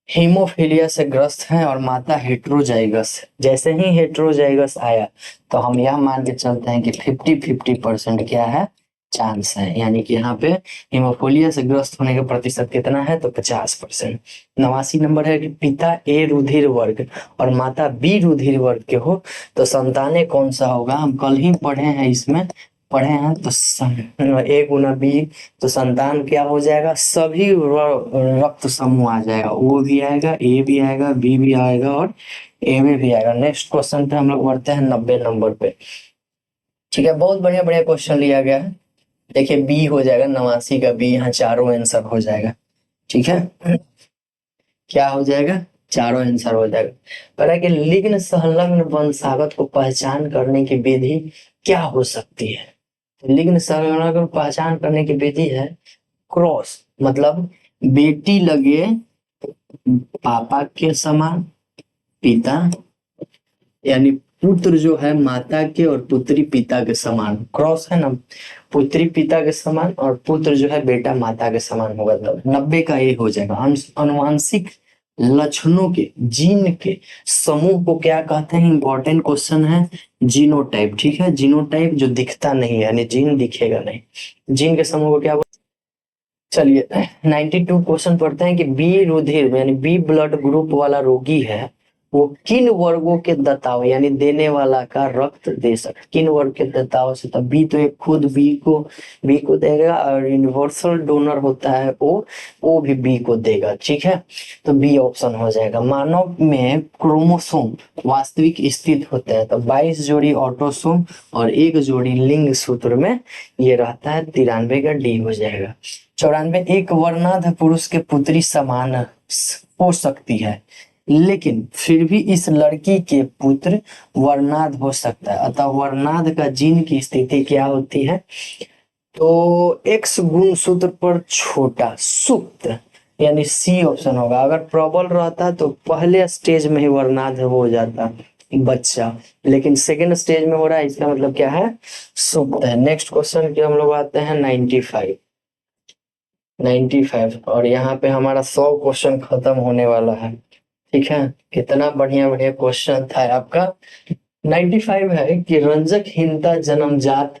हीमोफीलिया से ग्रस्त हैं और माता हेट्रोजाइगस। जैसे ही हेट्रोजाइगस आया तो हम यह मान के चलते हैं कि 50-50% क्या है? चांस है, यानी कि यहाँ पे हीमोफीलिया से ग्रस्त होने का प्रतिशत कितना है? तो 50%। 89 नंबर है कि पिता ए रुधिर वर्ग और माता बी रुधिर वर्ग के हो तो संतानें कौन सा होगा? हम कल ही पढ़े हैं, इसमें पढ़े हैं तो A गुना B, तो संतान क्या हो जाएगा? सभी रक्त समूह आ जाएगा। O भी आएगा, A भी आएगा, B भी आएगा और A में भी आएगा। नेक्स्ट क्वेश्चन पे हम लोग बढ़ते हैं 90 नंबर पे। ठीक है, बहुत बढ़िया बढ़िया क्वेश्चन लिया गया है। देखिए बी हो जाएगा 89 का बी, यहाँ चारों आंसर हो जाएगा। ठीक है, क्या हो जाएगा? चारों आंसर हो जाएगा। पर है कि लिग्न संलग्न वंशागत को पहचान करने की विधि क्या हो सकती है? लिग्न संलग्न को पहचान करने की विधि है क्रॉस, मतलब बेटी लगे पापा के समान पिता, यानी पुत्र जो है माता के और पुत्री पिता के समान, क्रॉस है ना, पुत्री पिता के समान और पुत्र जो है बेटा माता के समान होगा, तो 90 का ये हो जाएगा। अनुवांशिक लक्षणों के जीन के समूह को क्या कहते हैं? इंपॉर्टेंट क्वेश्चन है, जीनोटाइप। ठीक है, जीनोटाइप जो दिखता नहीं है, यानी जीन दिखेगा नहीं, जीन के समूह को क्या बोलते हैं? चलिए 92 क्वेश्चन पढ़ते हैं कि बी रुधिर यानी बी ब्लड ग्रुप वाला रोगी है, वो किन वर्गों के दाताओं यानी देने वाला का रक्त दे सकता, किन वर्ग के दाताओं से? तो बी तो एक खुद बी को देगा, और यूनिवर्सल डोनर होता है वो भी बी को देगा। ठीक है, तो बी ऑप्शन हो जाएगा। मानव में क्रोमोसोम वास्तविक स्थित होता है, तो 22 जोड़ी ऑटोसोम और एक जोड़ी लिंग सूत्र में ये रहता है, 93 का डी हो जाएगा। 94 एक वर्णाध पुरुष के पुत्री समान हो सकती है, लेकिन फिर भी इस लड़की के पुत्र वर्णाध हो सकता है, अतः वर्णाध का जीन की स्थिति क्या होती है? तो एक्स गुणसूत्र पर छोटा सुप्त, यानी सी ऑप्शन होगा। अगर प्रबल रहता तो पहले स्टेज में ही वर्णाध हो जाता बच्चा, लेकिन सेकेंड स्टेज में हो रहा है, इसका मतलब क्या है? सुप्त है। नेक्स्ट क्वेश्चन की हम लोग आते हैं 95 और यहाँ पे हमारा 100 क्वेश्चन खत्म होने वाला है। ठीक है, कितना बढ़िया बढ़िया क्वेश्चन था आपका। 95 है कि रंजकहीनता जन्मजात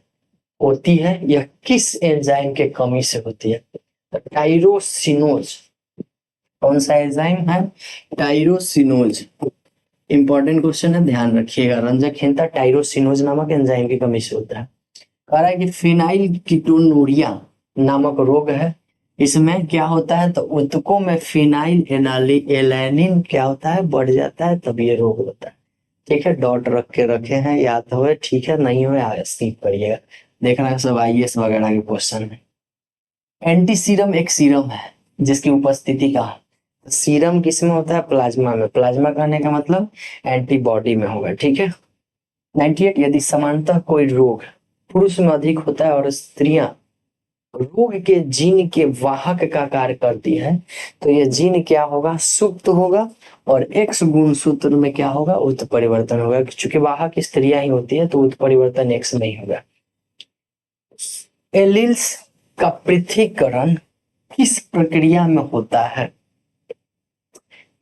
होती है, यह किस एंजाइम के कमी से होती है? टाइरोसिनोज, कौन सा एंजाइम है? टाइरोसिनोज। इंपॉर्टेंट क्वेश्चन है, ध्यान रखिएगा। रंजकहीनता टाइरोसिनोज नामक एंजाइम की कमी से होता है। कह रहा है कि फिनाइल कीटोनुरिया नामक रोग है, इसमें क्या होता है? तो ऊतकों में फिनाइल एलानिन क्या होता है? बढ़ जाता है, तब ये रोग होता है। ठीक है, डॉट रख के रखे हैं, याद हो, ठीक है, नहीं हो स्किप करिएगा, देखना है सब आईएएस वगैरह के क्वेश्चन है। एंटी सीरम एक सीरम है जिसकी उपस्थिति का सीरम किस में होता है? प्लाज्मा में। प्लाज्मा कहने का मतलब एंटीबॉडी में होगा। ठीक है, 98 यदि समानतः कोई रोग पुरुष में अधिक होता है और स्त्रियां रोग के जीन के वाहक का कार्य करती है, तो यह जीन क्या होगा? सुप्त होगा, और एक्स गुणसूत्र में क्या होगा? उत्परिवर्तन होगा। चूंकि वाहक स्त्रियां ही होती है तो उत्परिवर्तन एक्स नहीं होगा। एलील्स का पृथक्करण किस प्रक्रिया में होता है?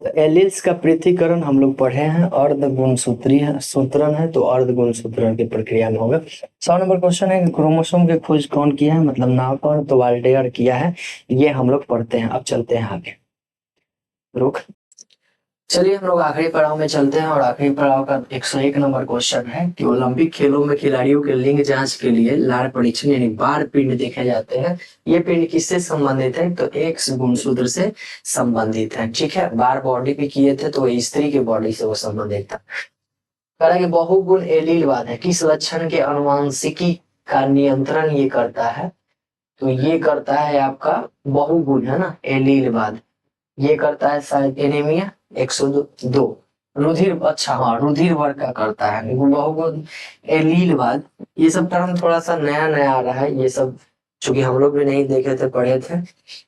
तो एलील्स का पृथक्करण हम लोग पढ़े हैं, अर्ध गुणसूत्रीय सूत्रण है, तो अर्ध गुणसूत्रण की प्रक्रिया में होगा। 100 नंबर क्वेश्चन है कि क्रोमोसोम की खोज कौन किया है? मतलब नामकरण तो वाल्डेयर किया है, ये हम लोग पढ़ते हैं। अब चलते हैं आगे, रुक, चलिए हम लोग आखिरी पड़ाव में चलते हैं, और आखिरी पड़ाव का 101 नंबर क्वेश्चन है कि ओलंपिक खेलों में खिलाड़ियों के लिंग जांच के लिए लार परीक्षण यानी बार पिंड देखे जाते हैं। ये पिंड किससे संबंधित है? तो एक्स गुणसूत्र से संबंधित है। ठीक है, बार बॉडी पे किए थे तो स्त्री के बॉडी से वो संबंधित था। कह रहा है कि बहुगुण एलीलवाद है, किस लक्षण के अनुवांशिकी का नियंत्रण ये करता है? तो ये करता है आपका बहुगुण है ना, एलीलवाद। ये करता है शायद एनीमिया 102 रुधिर, अच्छा हाँ, रुधिर वर्ग का करता है बहुगुण एलीलवाद। ये सब टर्म थोड़ा सा नया नया आ रहा है, ये सब चूंकि हम लोग भी नहीं देखे थे, पढ़े थे।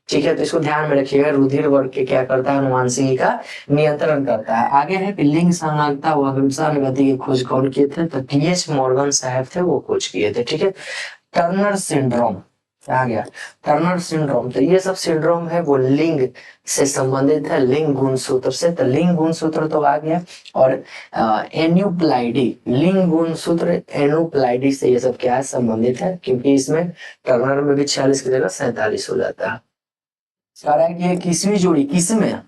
ठीक है, तो इसको ध्यान में रखिएगा। रुधिर वर्ग के क्या करता है? अनुवांशिकी का नियंत्रण करता है। आगे है कि लिंग संलग्नता व गति की खोज कौन किए थे? तो टी.एच. मॉर्गन साहब थे, वो खोज किए थे। ठीक है, टर्नर सिंड्रोम आ गया, टर्नर सिंड्रोम, तो ये सब सिंड्रोम है वो लिंग से संबंधित है, लिंग गुणसूत्र से। तो लिंग गुणसूत्र तो आ गया, और एन्यूप्लाइडी, लिंग गुणसूत्र एन्यूप्लाइडी से ये सब क्या है? संबंधित है, क्योंकि इसमें टर्नर में भी 46 की जगह 47 हो जाता है। कह रहा है कि 21वीं जोड़ी किसमें?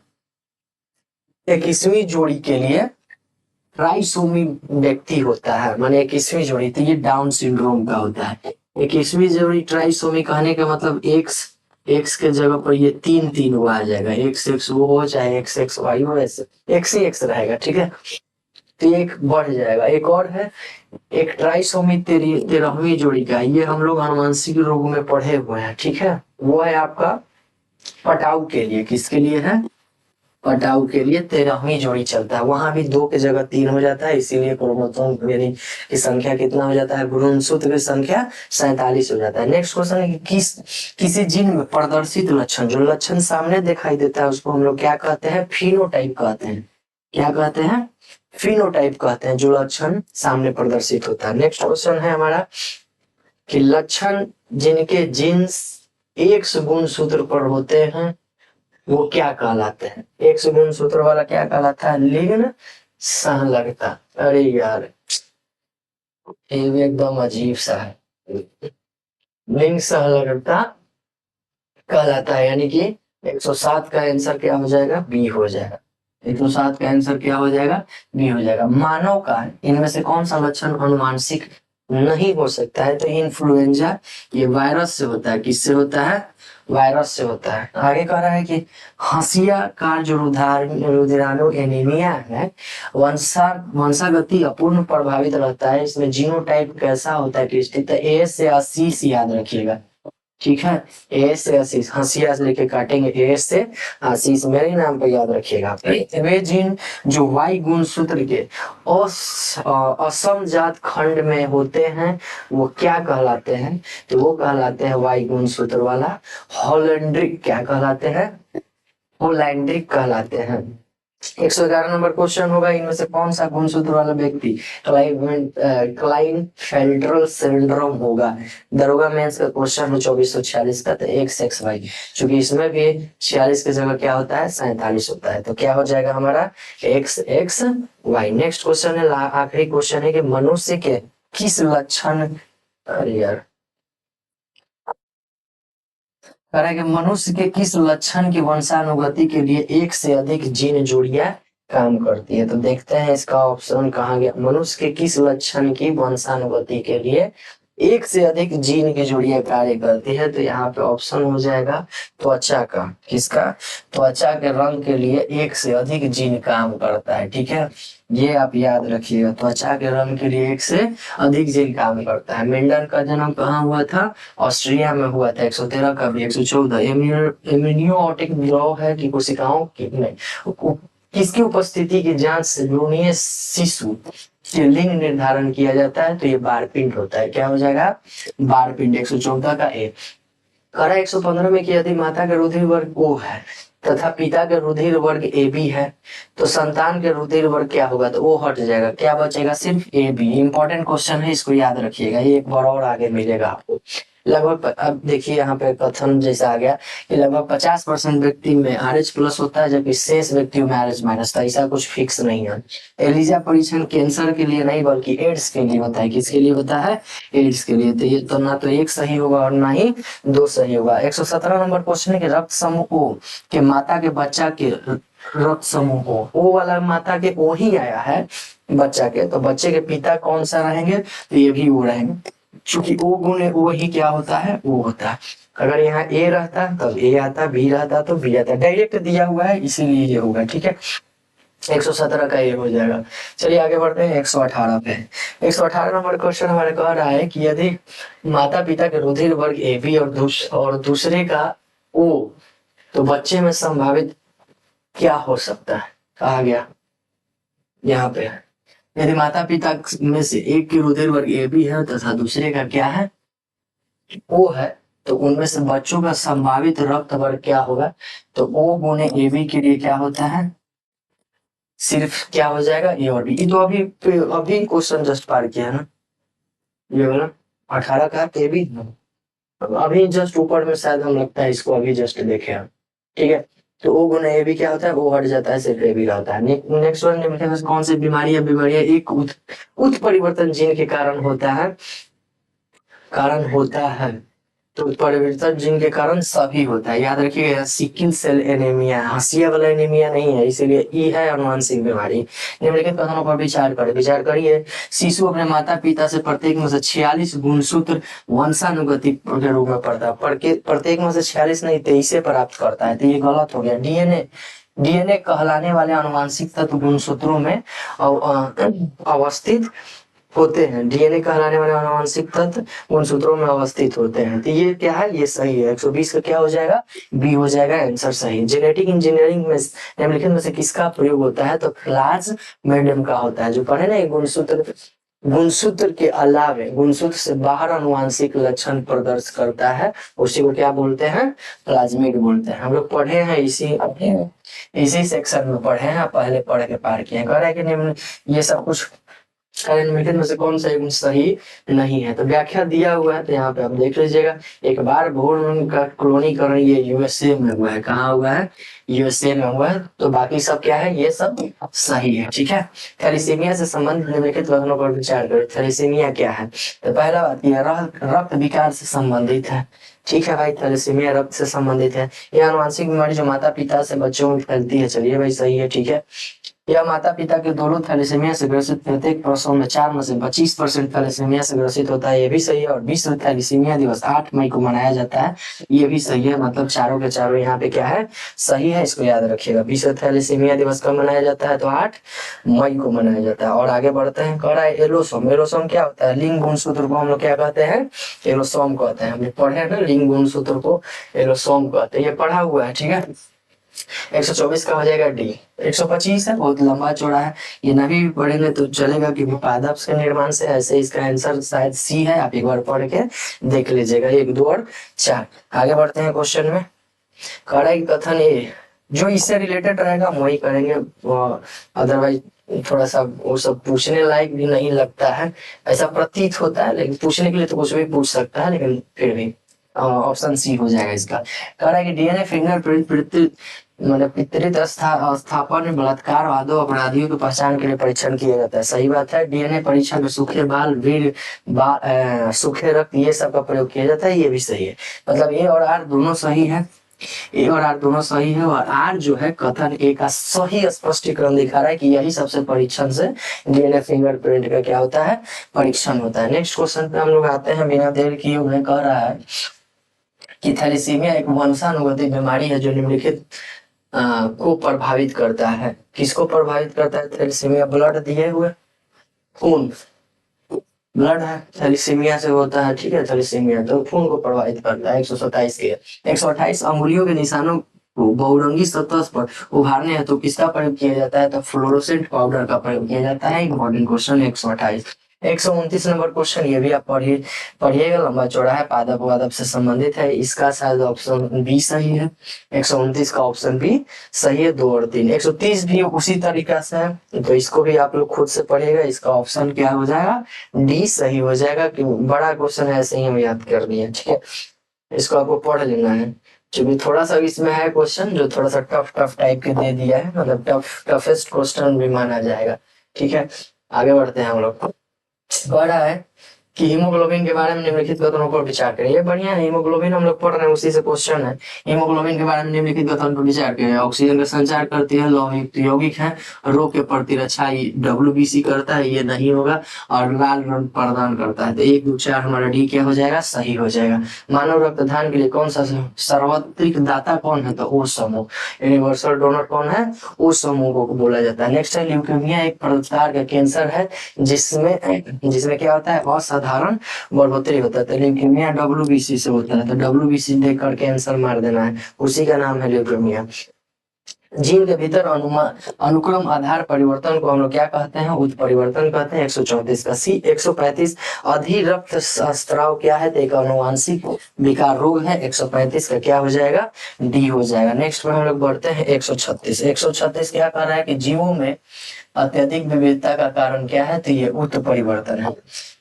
21वीं जोड़ी के लिए ट्राइसोमी व्यक्ति होता है, माने 21वीं जोड़ी, तो ये डाउन सिंड्रोम का होता है। 21वीं जोड़ी ट्राइसोमी कहने का मतलब एक्स के जगह पर ये 3 वो आ जाएगा, एक्स वो हो, चाहे एक्स वाई हो, ऐसे एक्स ही एक्स रहेगा। ठीक है, तो एक बढ़ जाएगा। एक और है, एक ट्राइसोमी 13वीं जोड़ी का, ये हम लोग आनुवंशिक रोग में पढ़े हुए हैं। ठीक है, वो है आपका पटाऊ के लिए, किसके लिए है? पटाऊ के लिए 13वीं जोड़ी चलता है, वहां भी 2 की जगह 3 हो जाता है, इसीलिए क्रोमोसोम यानी की संख्या कितना हो जाता है? गुणसूत्र की संख्या 47 हो जाता है। नेक्स्ट क्वेश्चन है कि किसी जीन में प्रदर्शित लक्षण, जो लक्षण सामने दिखाई देता है उसको हम लोग क्या कहते हैं? फिनोटाइप कहते हैं। क्या कहते हैं, फिनोटाइप कहते हैं, जो लक्षण सामने प्रदर्शित होता है। नेक्स्ट क्वेश्चन है हमारा कि लक्षण जिनके जीन्स एक्स गुणसूत्र पर होते हैं वो क्या कहलाते हैं। एक्स गुणसूत्र वाला क्या कहलाता है, लिंग संलग्नता। अरे यार ये भी एकदम अजीब सा है, लिंग संलग्नता कहलाता है, यानी कि 107 का आंसर क्या हो जाएगा, बी हो जाएगा। 107 का आंसर क्या हो जाएगा, बी हो जाएगा। मानव का इनमें से कौन सा लक्षण अनुवांशिक नहीं हो सकता है, तो इन्फ्लुएंजा ये वायरस से होता है। किससे होता है, वायरस से होता है। आगे कह रहा है कि हंसिया का जो रुधिराणु एनीमिया है, वंशागति अपूर्ण प्रभावित रहता है। इसमें जीनोटाइप कैसा होता है क्रिस्टी, तो ए से 80 याद रखिएगा, ठीक है। ए से 80, हंसिया से लेके काटेंगे, ए से 80 मेरे नाम पे याद रखिएगा। वे जीन जो वाई गुणसूत्र के असमजात खंड में होते हैं वो क्या कहलाते हैं, तो वो कहलाते हैं वाई गुणसूत्र वाला हॉलैंड्रिक, क्या कहलाते हैं, होलैंड्रिक कहलाते हैं। 111 नंबर क्वेश्चन होगा, इनमें से कौन सा गुणसूत्र वाला व्यक्ति क्लाइनफेल्टर सिंड्रोम होगा। दरोगा मेंस का क्वेश्चन है 2446 का, तो XXY, चूंकि इसमें भी 46 की जगह क्या होता है, 47 होता है, तो क्या हो जाएगा हमारा XXY। नेक्स्ट क्वेश्चन है, आखिरी क्वेश्चन है कि मनुष्य के किस लक्षण, अरे यार कह रहा है कि मनुष्य के किस लक्षण की वंशानुगति के लिए एक से अधिक जीन जोड़ियां काम करती है। तो देखते हैं इसका ऑप्शन कहाँ गया, मनुष्य के किस लक्षण की वंशानुगति के लिए एक से अधिक जीन की जोड़ियां कार्य करती है, तो यहाँ पे ऑप्शन हो जाएगा त्वचा का। किसका, त्वचा के रंग के लिए एक से अधिक जीन काम करता है, ठीक है, ये आप याद रखिएगा। त्वचा के रंग के लिए एक से अधिक जीन काम करता है। मेंडल का जन्म कहाँ हुआ था, ऑस्ट्रिया में हुआ था। 113 का भी 114 इम्यूनियोटिक द्रव है कि कोशिकाओं की नहीं, किसकी उपस्थिति की जांच से भ्रूणीय शिशु के लिंग निर्धारण किया जाता है, तो ये बारपिंड होता है। क्या हो जाएगा, बारपिंड। 114 का ए। करा 115 में कि यदि माता का रुधिर वर्ग O है तथा पिता के रुधिर वर्ग AB है, तो संतान के रुधिर वर्ग क्या होगा, तो O हट जाएगा, क्या बचेगा, सिर्फ AB। इंपॉर्टेंट क्वेश्चन है, इसको याद रखिएगा, ये एक बार और आगे मिलेगा आपको। लगभग अब देखिए यहाँ पे कथन जैसा आ गया कि लगभग 50% व्यक्ति में RH प्लस होता है, जबकि शेष व्यक्तियों में RH माइनस। तो ऐसा कुछ फिक्स नहीं है। एलिजा परीक्षण कैंसर के लिए नहीं बल्कि एड्स के लिए होता है। किसके लिए होता है, एड्स के लिए। तो ये तो ना तो एक सही होगा और ना ही दो सही होगा। 117 नंबर क्वेश्चन है कि रक्त समूह O के माता के बच्चा के रक्त समूह O वाला माता के O ही आया है बच्चा के, तो बच्चे के पिता कौन सा रहेंगे, तो ये भी O रहेंगे, चूंकि O गुणे O ही क्या होता है, O होता है। अगर यहाँ A रहता तब A आता, B रहता तो B आता, डायरेक्ट दिया हुआ है इसीलिए ये होगा, ठीक है। 117 का ये हो जाएगा। चलिए आगे बढ़ते हैं 118 पे। 118 नंबर क्वेश्चन हमारे कह रहा है कि यदि माता पिता के रुधिर वर्ग AB और दूसरे का O, तो बच्चे में संभावित क्या हो सकता है, कहा गया यहाँ पे, यदि माता पिता में से एक के रुधिर वर्ग AB है तथा दूसरे का क्या है, O है, तो उनमें से बच्चों का संभावित रक्त वर्ग क्या होगा, तो O गुणे AB के लिए क्या होता है, सिर्फ क्या हो जाएगा, A और B। ये तो अभी क्वेश्चन जस्ट पार किया है ना, ये वाला 18 का AB अभी जस्ट ऊपर में शायद हम लगता है इसको अभी जस्ट देखे हम, ठीक है। तो O गुना AB क्या होता है, वो हट जाता है, सिर्फ AB रहता है। नेक्स्ट वन, कौन सी बीमारियां एक उत्परिवर्तन जीन के कारण होता है, तो उत्परिवर्तन जीन के कारण सभी होता है, याद रखिएगा। सिकिल सेल एनीमिया, हंसिया वाला एनीमिया नहीं है, इसीलिए ई है अनुवांशिक बीमारी। निम्नलिखित कथनों पर विचार करिए। शिशु अपने माता पिता से प्रत्येक में से 46 गुणसूत्र वंशानुगति के रूप में पढ़ता है, प्रत्येक में से 46 नहीं 23 प्राप्त करता है, तो ये गलत हो गया। डीएनए कहलाने वाले अनुवांशिक तत्व गुणसूत्रों में अवस्थित होते हैं। डीएनए कहलाने वाले आनुवंशिक तत्व गुणसूत्रों में अवस्थित होते हैं, तो ये क्या है, ये सही है। 120 का क्या हो जाएगा, बी हो जाएगा आंसर सही। जेनेटिक इंजीनियरिंग में निम्नलिखित में से किसका प्रयोग होता है, तो क्लास मेडियम का होता है। जो पढ़े ना गुणसूत्र गुणसूत्र के अलावे गुणसूत्र से बाहर अनुवांशिक लक्षण प्रदर्शित करता है, उसी को क्या बोलते हैं, प्लाज्मिड बोलते हैं। हम लोग पढ़े हैं इसी सेक्शन में पढ़े हैं, पहले पढ़ के पार किए हैं। कह रहे हैं कि निम्न ये सब कुछ निम्नलिखित में से कौन सा गुण सही नहीं है, तो व्याख्या दिया हुआ है, तो यहाँ पे आप देख लीजिएगा। एक बार भ्रूण का क्लोनीकरण ये यूएसए में हुआ है, कहाँ हुआ है, यूएसए में हुआ है, तो बाकी सब क्या है, ये सब सही है, ठीक है। थैलेसीमिया से संबंधित निम्नलिखित लक्षणों पर विचार करें। थैलेसीमिया क्या है, तो पहला बात यह रक्त विकार से संबंधित है, ठीक है भाई। थैलेसीमिया रक्त से संबंधित है, यह आनुवंशिक बीमारी जो माता पिता से बच्चों में फैलती है, चलिए भाई सही है, ठीक है। यह माता पिता के दोनों थैलेसीमिया से ग्रसित प्रत्येक प्रसव में 4 में से 25% थैलेसीमिया से ग्रसित होता है, ये भी सही है। और विश्व थैलेसीमिया दिवस 8 मई को मनाया जाता है, ये भी सही है। मतलब चारों के चारों यहाँ पे क्या है, सही है, इसको याद रखिएगा। विश्व थैलेसीमिया दिवस कब मनाया जाता है, तो 8 मई को मनाया जाता है। और आगे बढ़ते हैं, कह रहा है एलोसोम। एलोसोम क्या होता है, लिंग गुणसूत्र को हम लोग क्या कहते हैं, एलोसोम कहते हैं। हमने पढ़े हैं ना, लिंग गुणसूत्र को एलोसोम कहते हैं, ये पढ़ा हुआ है, ठीक है। 124 का हो जाएगा डी। 125 है, बहुत लंबा चौड़ा है, ये नहीं भी पढ़ेंगे तो चलेगा, क्योंकि पादप के निर्माण से ऐसे इसका आंसर शायद सी है, आप एक बार पढ़ के देख लीजिएगा। 1, 2 और 4। आगे बढ़ते हैं क्वेश्चन में। कड़ाई कथन ए, जो इससे रिलेटेड रहेगा वही करेंगे, अदरवाइज थोड़ा सा वो सब पूछने लायक भी नहीं लगता है, ऐसा प्रतीत होता है, लेकिन पूछने के लिए तो कुछ भी पूछ सकता है, लेकिन फिर भी ऑप्शन सी हो जाएगा इसका। कह रहा है कि डीएनए फिंगरप्रिंट मतलब पितृत स्थापन में बलात्कारवादों अपराधियों की पहचान के लिए परीक्षण किया जाता है, सही बात है। डीएनए परीक्षण में सूखे बाल, वीर, सूखे रक्त, ये सब का प्रयोग किया जाता है, ये भी सही है। मतलब ए और आर दोनों सही है, ए और आर दोनों सही है। और आर जो है कथन ए का सही स्पष्टीकरण दिखा रहा है कि यही सबसे परीक्षण से डीएनए फिंगरप्रिंट का क्या होता है, परीक्षण होता है। नेक्स्ट क्वेश्चन पे हम लोग आते हैं, बिना देर किए हुए। कह रहा है कि थैलेसीमिया एक वंशानुगतिक बीमारी है जो निम्नलिखित को प्रभावित करता है। किसको प्रभावित करता है, थैलेसीमिया? ब्लड दिए हुए, खून, ब्लड है, थैलेसीमिया से होता है, ठीक है। थैलेसीमिया तो खून को प्रभावित करता है। 127 के 128 अंगुलियों के निशानों को बहुरंगी सतह पर उभारने हेतु किसका प्रयोग किया जाता है, तो फ्लोरोसेंट पाउडर का प्रयोग किया जाता है। Important question 128। 129 नंबर क्वेश्चन, ये भी आप पढ़िएगा, लंबा चौड़ा है, पादप वादप से संबंधित है, इसका शायद ऑप्शन बी सही है। 129 का ऑप्शन बी सही है, 2 और 3। 130 भी उसी तरीका से है, तो इसको भी आप लोग खुद से पढ़िएगा, इसका ऑप्शन क्या हो जाएगा, डी सही हो जाएगा। कि बड़ा क्वेश्चन है, ऐसे ही हम याद कर लिए, ठीक है। इसको आपको पढ़ लेना है, क्योंकि थोड़ा सा इसमें है क्वेश्चन जो थोड़ा सा टफ टाइप के दे दिया है, मतलब टफेस्ट क्वेश्चन भी माना जाएगा, ठीक है। आगे बढ़ते हैं हम लोग। कह रहा है कि हीमोग्लोबिन के बारे में निम्नलिखित कथनों पर विचार करें। ये बढ़िया है, हीमोग्लोबिन हम लोग पढ़ रहे हैं, उसी से क्वेश्चन है। हीमोग्लोबिन के बारे में निम्नलिखित कथन पर विचार करें। ऑक्सीजन का संचार करती है, लौहयुक्त यौगिक है, रोग के प्रतिरक्षा डब्ल्यूबीसी करता है, ये नहीं होगा। और लाल रंग प्रदान करता है, तो 1, 2, 4 हमारा डी क्या हो जाएगा, सही हो जाएगा। मानव रक्तदान के लिए कौन सा सर्वाधिक दाता कौन है, तो ओ समूह, यूनिवर्सल डोनर कौन है, ओ समूह को बोला जाता है। नेक्स्ट है ल्यूकेमिया, एक प्रकार का कैंसर है जिसमें क्या होता है, असाधारण बढ़ोतरी होता है। तो ल्यूकेमिया डब्ल्यूबीसी से होता है, तो डब्ल्यूबीसी देख करके आंसर मार देना है, उसी का नाम है ल्यूकेमिया। जीन के भीतर अनुक्रम आधार परिवर्तन को हम लोग क्या कहते हैं, उत्परिवर्तन कहते हैं। 134 का सी। 135 अधिरक्त स्राव क्या है, तो एक अनुवांशिक विकार रोग है। 135 का क्या हो जाएगा, डी हो जाएगा। नेक्स्ट में हम लोग बढ़ते हैं 136। 136 क्या कह रहा है कि जीवों में अत्यधिक विविधता का कारण क्या है, तो ये उत्परिवर्तन है।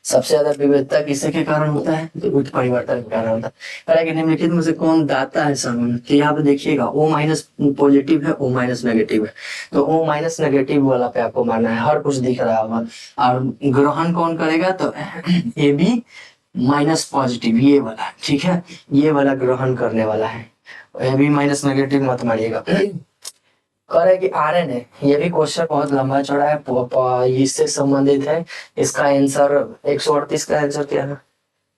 सबसे ज्यादा विविधता किसी के कारण होता है, तो उत्परिवर्तन के कारण होता है। कि निम्नलिखित में से कौन दाता है संबंध, तो यहाँ पे देखिएगा O- पॉजिटिव है, O- नेगेटिव है, तो O- नेगेटिव वाला पे आपको मानना है, हर कुछ दिख रहा होगा। और ग्रहण कौन करेगा, तो AB- पॉजिटिव, ये वाला, ठीक है, ये वाला ग्रहण करने वाला है। AB- नेगेटिव मत मारिएगा। कह रहे कि आरएनए, ये भी क्वेश्चन बहुत लंबा चौड़ा है, इससे संबंधित है। इसका आंसर 138 का आंसर क्या है,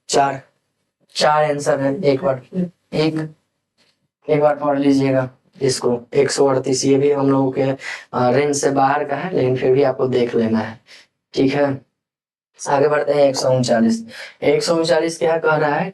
4 4 आंसर है। एक बार पढ़ लीजिएगा इसको। 138 ये भी हम लोगों के रेंज से बाहर का है, लेकिन फिर भी आपको देख लेना है, ठीक है। आगे बढ़ते हैं 139। 139 क्या कह रहा है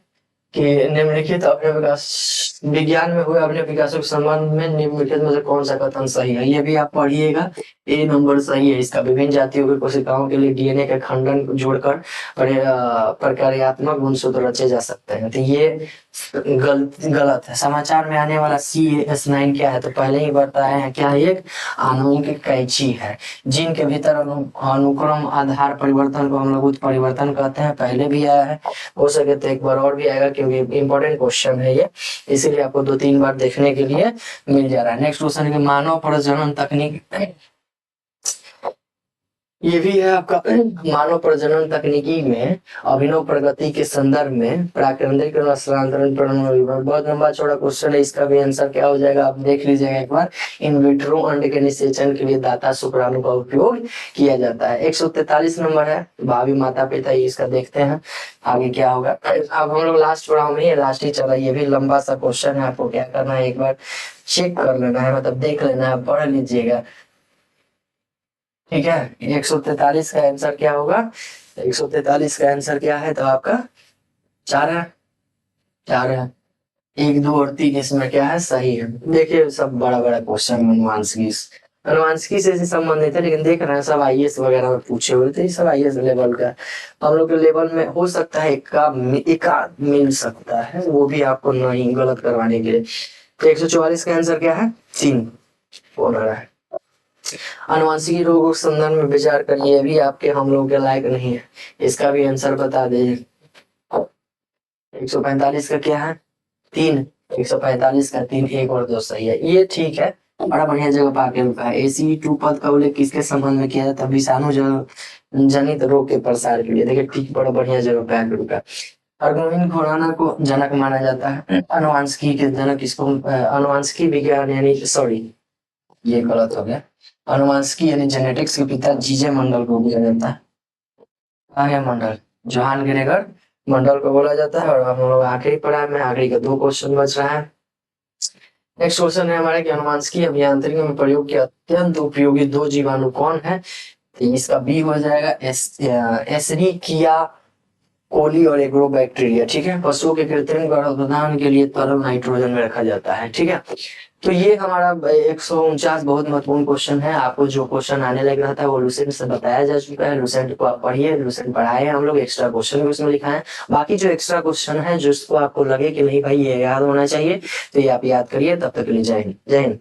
कि निम्नलिखित अपने विकास विज्ञान में हुए अपने विकासों के संबंध में निम्नलिखित में से कौन सा कथन सही है, ये भी आप पढ़िएगा। ए नंबर सही है इसका। विभिन्न जातियों की कोशिकाओं के लिए डीएनए का खंडन जोड़कर प्रकार्यात्मक गुणसूत्र रचे जा सकते हैं, तो ये गलत है। समाचार में आने वाला CS9 क्या है, तो पहले ही बताए हैं क्या, एक आनुवंशिक कैंची है जिनके भीतर अनुक्रम आधार परिवर्तन को हम लोग उत्परिवर्तन कहते हैं, पहले भी आया है, हो सके तो एक बार और भी आएगा क्योंकि इंपॉर्टेंट क्वेश्चन है ये, इसीलिए आपको 2-3 बार देखने के लिए मिल जा रहा है। नेक्स्ट क्वेश्चन है मानव प्रजनन तकनीक, ये भी है आपका मानव प्रजनन तकनीकी में अभिनव प्रगति के संदर्भ में प्राकृतिक स्थानांतरण बहुत लंबा चौड़ा क्वेश्चन है, इसका भी आंसर क्या हो जाएगा आप देख लीजिएगा एक बार। इन विट्रो अंड के निषेचन के लिए दाता शुक्राणु का उपयोग किया जाता है। 143 नंबर है भावी माता पिता, इसका देखते हैं आगे क्या होगा। अब हम लोग लास्ट पढ़ाओ में, लास्ट ही चला, ये भी लंबा सा क्वेश्चन है, आपको क्या करना है एक बार चेक कर लेना है, मतलब देख लेना है, पढ़ लीजिएगा, ठीक है। 143 का आंसर क्या होगा, 143 का आंसर क्या है, तो आपका 4 है, 4 है, 1, 2 और 3 इसमें क्या है, सही है। देखिए सब बड़ा बड़ा क्वेश्चन अनुवांशिकी से संबंधित है, लेकिन देख रहे हैं सब IAS वगैरह में पूछे हुए थे, सब IAS लेवल का। हम लोग के लेवल में हो सकता है एक मिल सकता है, वो भी आपको नहीं गलत करवाने के लिए। तो 144 का आंसर क्या है, 3 हो रहा है। अनुवांशिकी रोगों के संदर्भ में विचार करिए, भी आपके हम लोगों के लायक नहीं है, इसका भी आंसर बता दीजिए। 145 का क्या है, 3, 145 का 3, 1 और 2 सही है, ये ठीक है, बड़ा बढ़िया जगह पे आके रुका है। ACE2 पद का उल्लेख किसके संबंध में किया जाता है, विषाणु जनित रोग के प्रसार के लिए, देखिए ठीक बड़ा बढ़िया जगह पे आके रुका। अर्गोविन खुराना को जनक माना जाता है, अनुवांशिकी के जनक किसको, अनुवांशिकी विज्ञान यानी सॉरी ये गलत हो गया, अनुवांशिकी यानी जेनेटिक्स के पिता जीजे मंडल को बोला जाता है, आगे मंडल, जोहान ग्रेगर मंडल को बोला जाता है। और हम लोग आखिरी पढ़ाई में आखिरी का 2 क्वेश्चन बच रहा है। नेक्स्ट क्वेश्चन है हमारे कि अनुवांशिकी अभियांत्रिकी में प्रयोग के अत्यंत उपयोगी 2 जीवाणु कौन है, तो इसका बी हो जाएगा एस्चेरिचिया कोली और एग्रोबैक्टीरिया, ठीक है। पशुओं के कृत्रिम गर्भाधान के लिए तरल नाइट्रोजन में रखा जाता है, ठीक है। तो ये हमारा 149 बहुत महत्वपूर्ण क्वेश्चन है। आपको जो क्वेश्चन आने लग रहा था वो लुसेंट से बताया जा चुका है, लुसेंट को आप पढ़िए, लुसेंट पढ़ाए हैं हम लोग, एक्स्ट्रा क्वेश्चन भी उसमें लिखा है। बाकी जो एक्स्ट्रा क्वेश्चन है जिसको आपको लगे कि नहीं भाई ये याद होना चाहिए, तो ये आप याद करिए। तब तक के लिए जय हिंद, जय हिंद।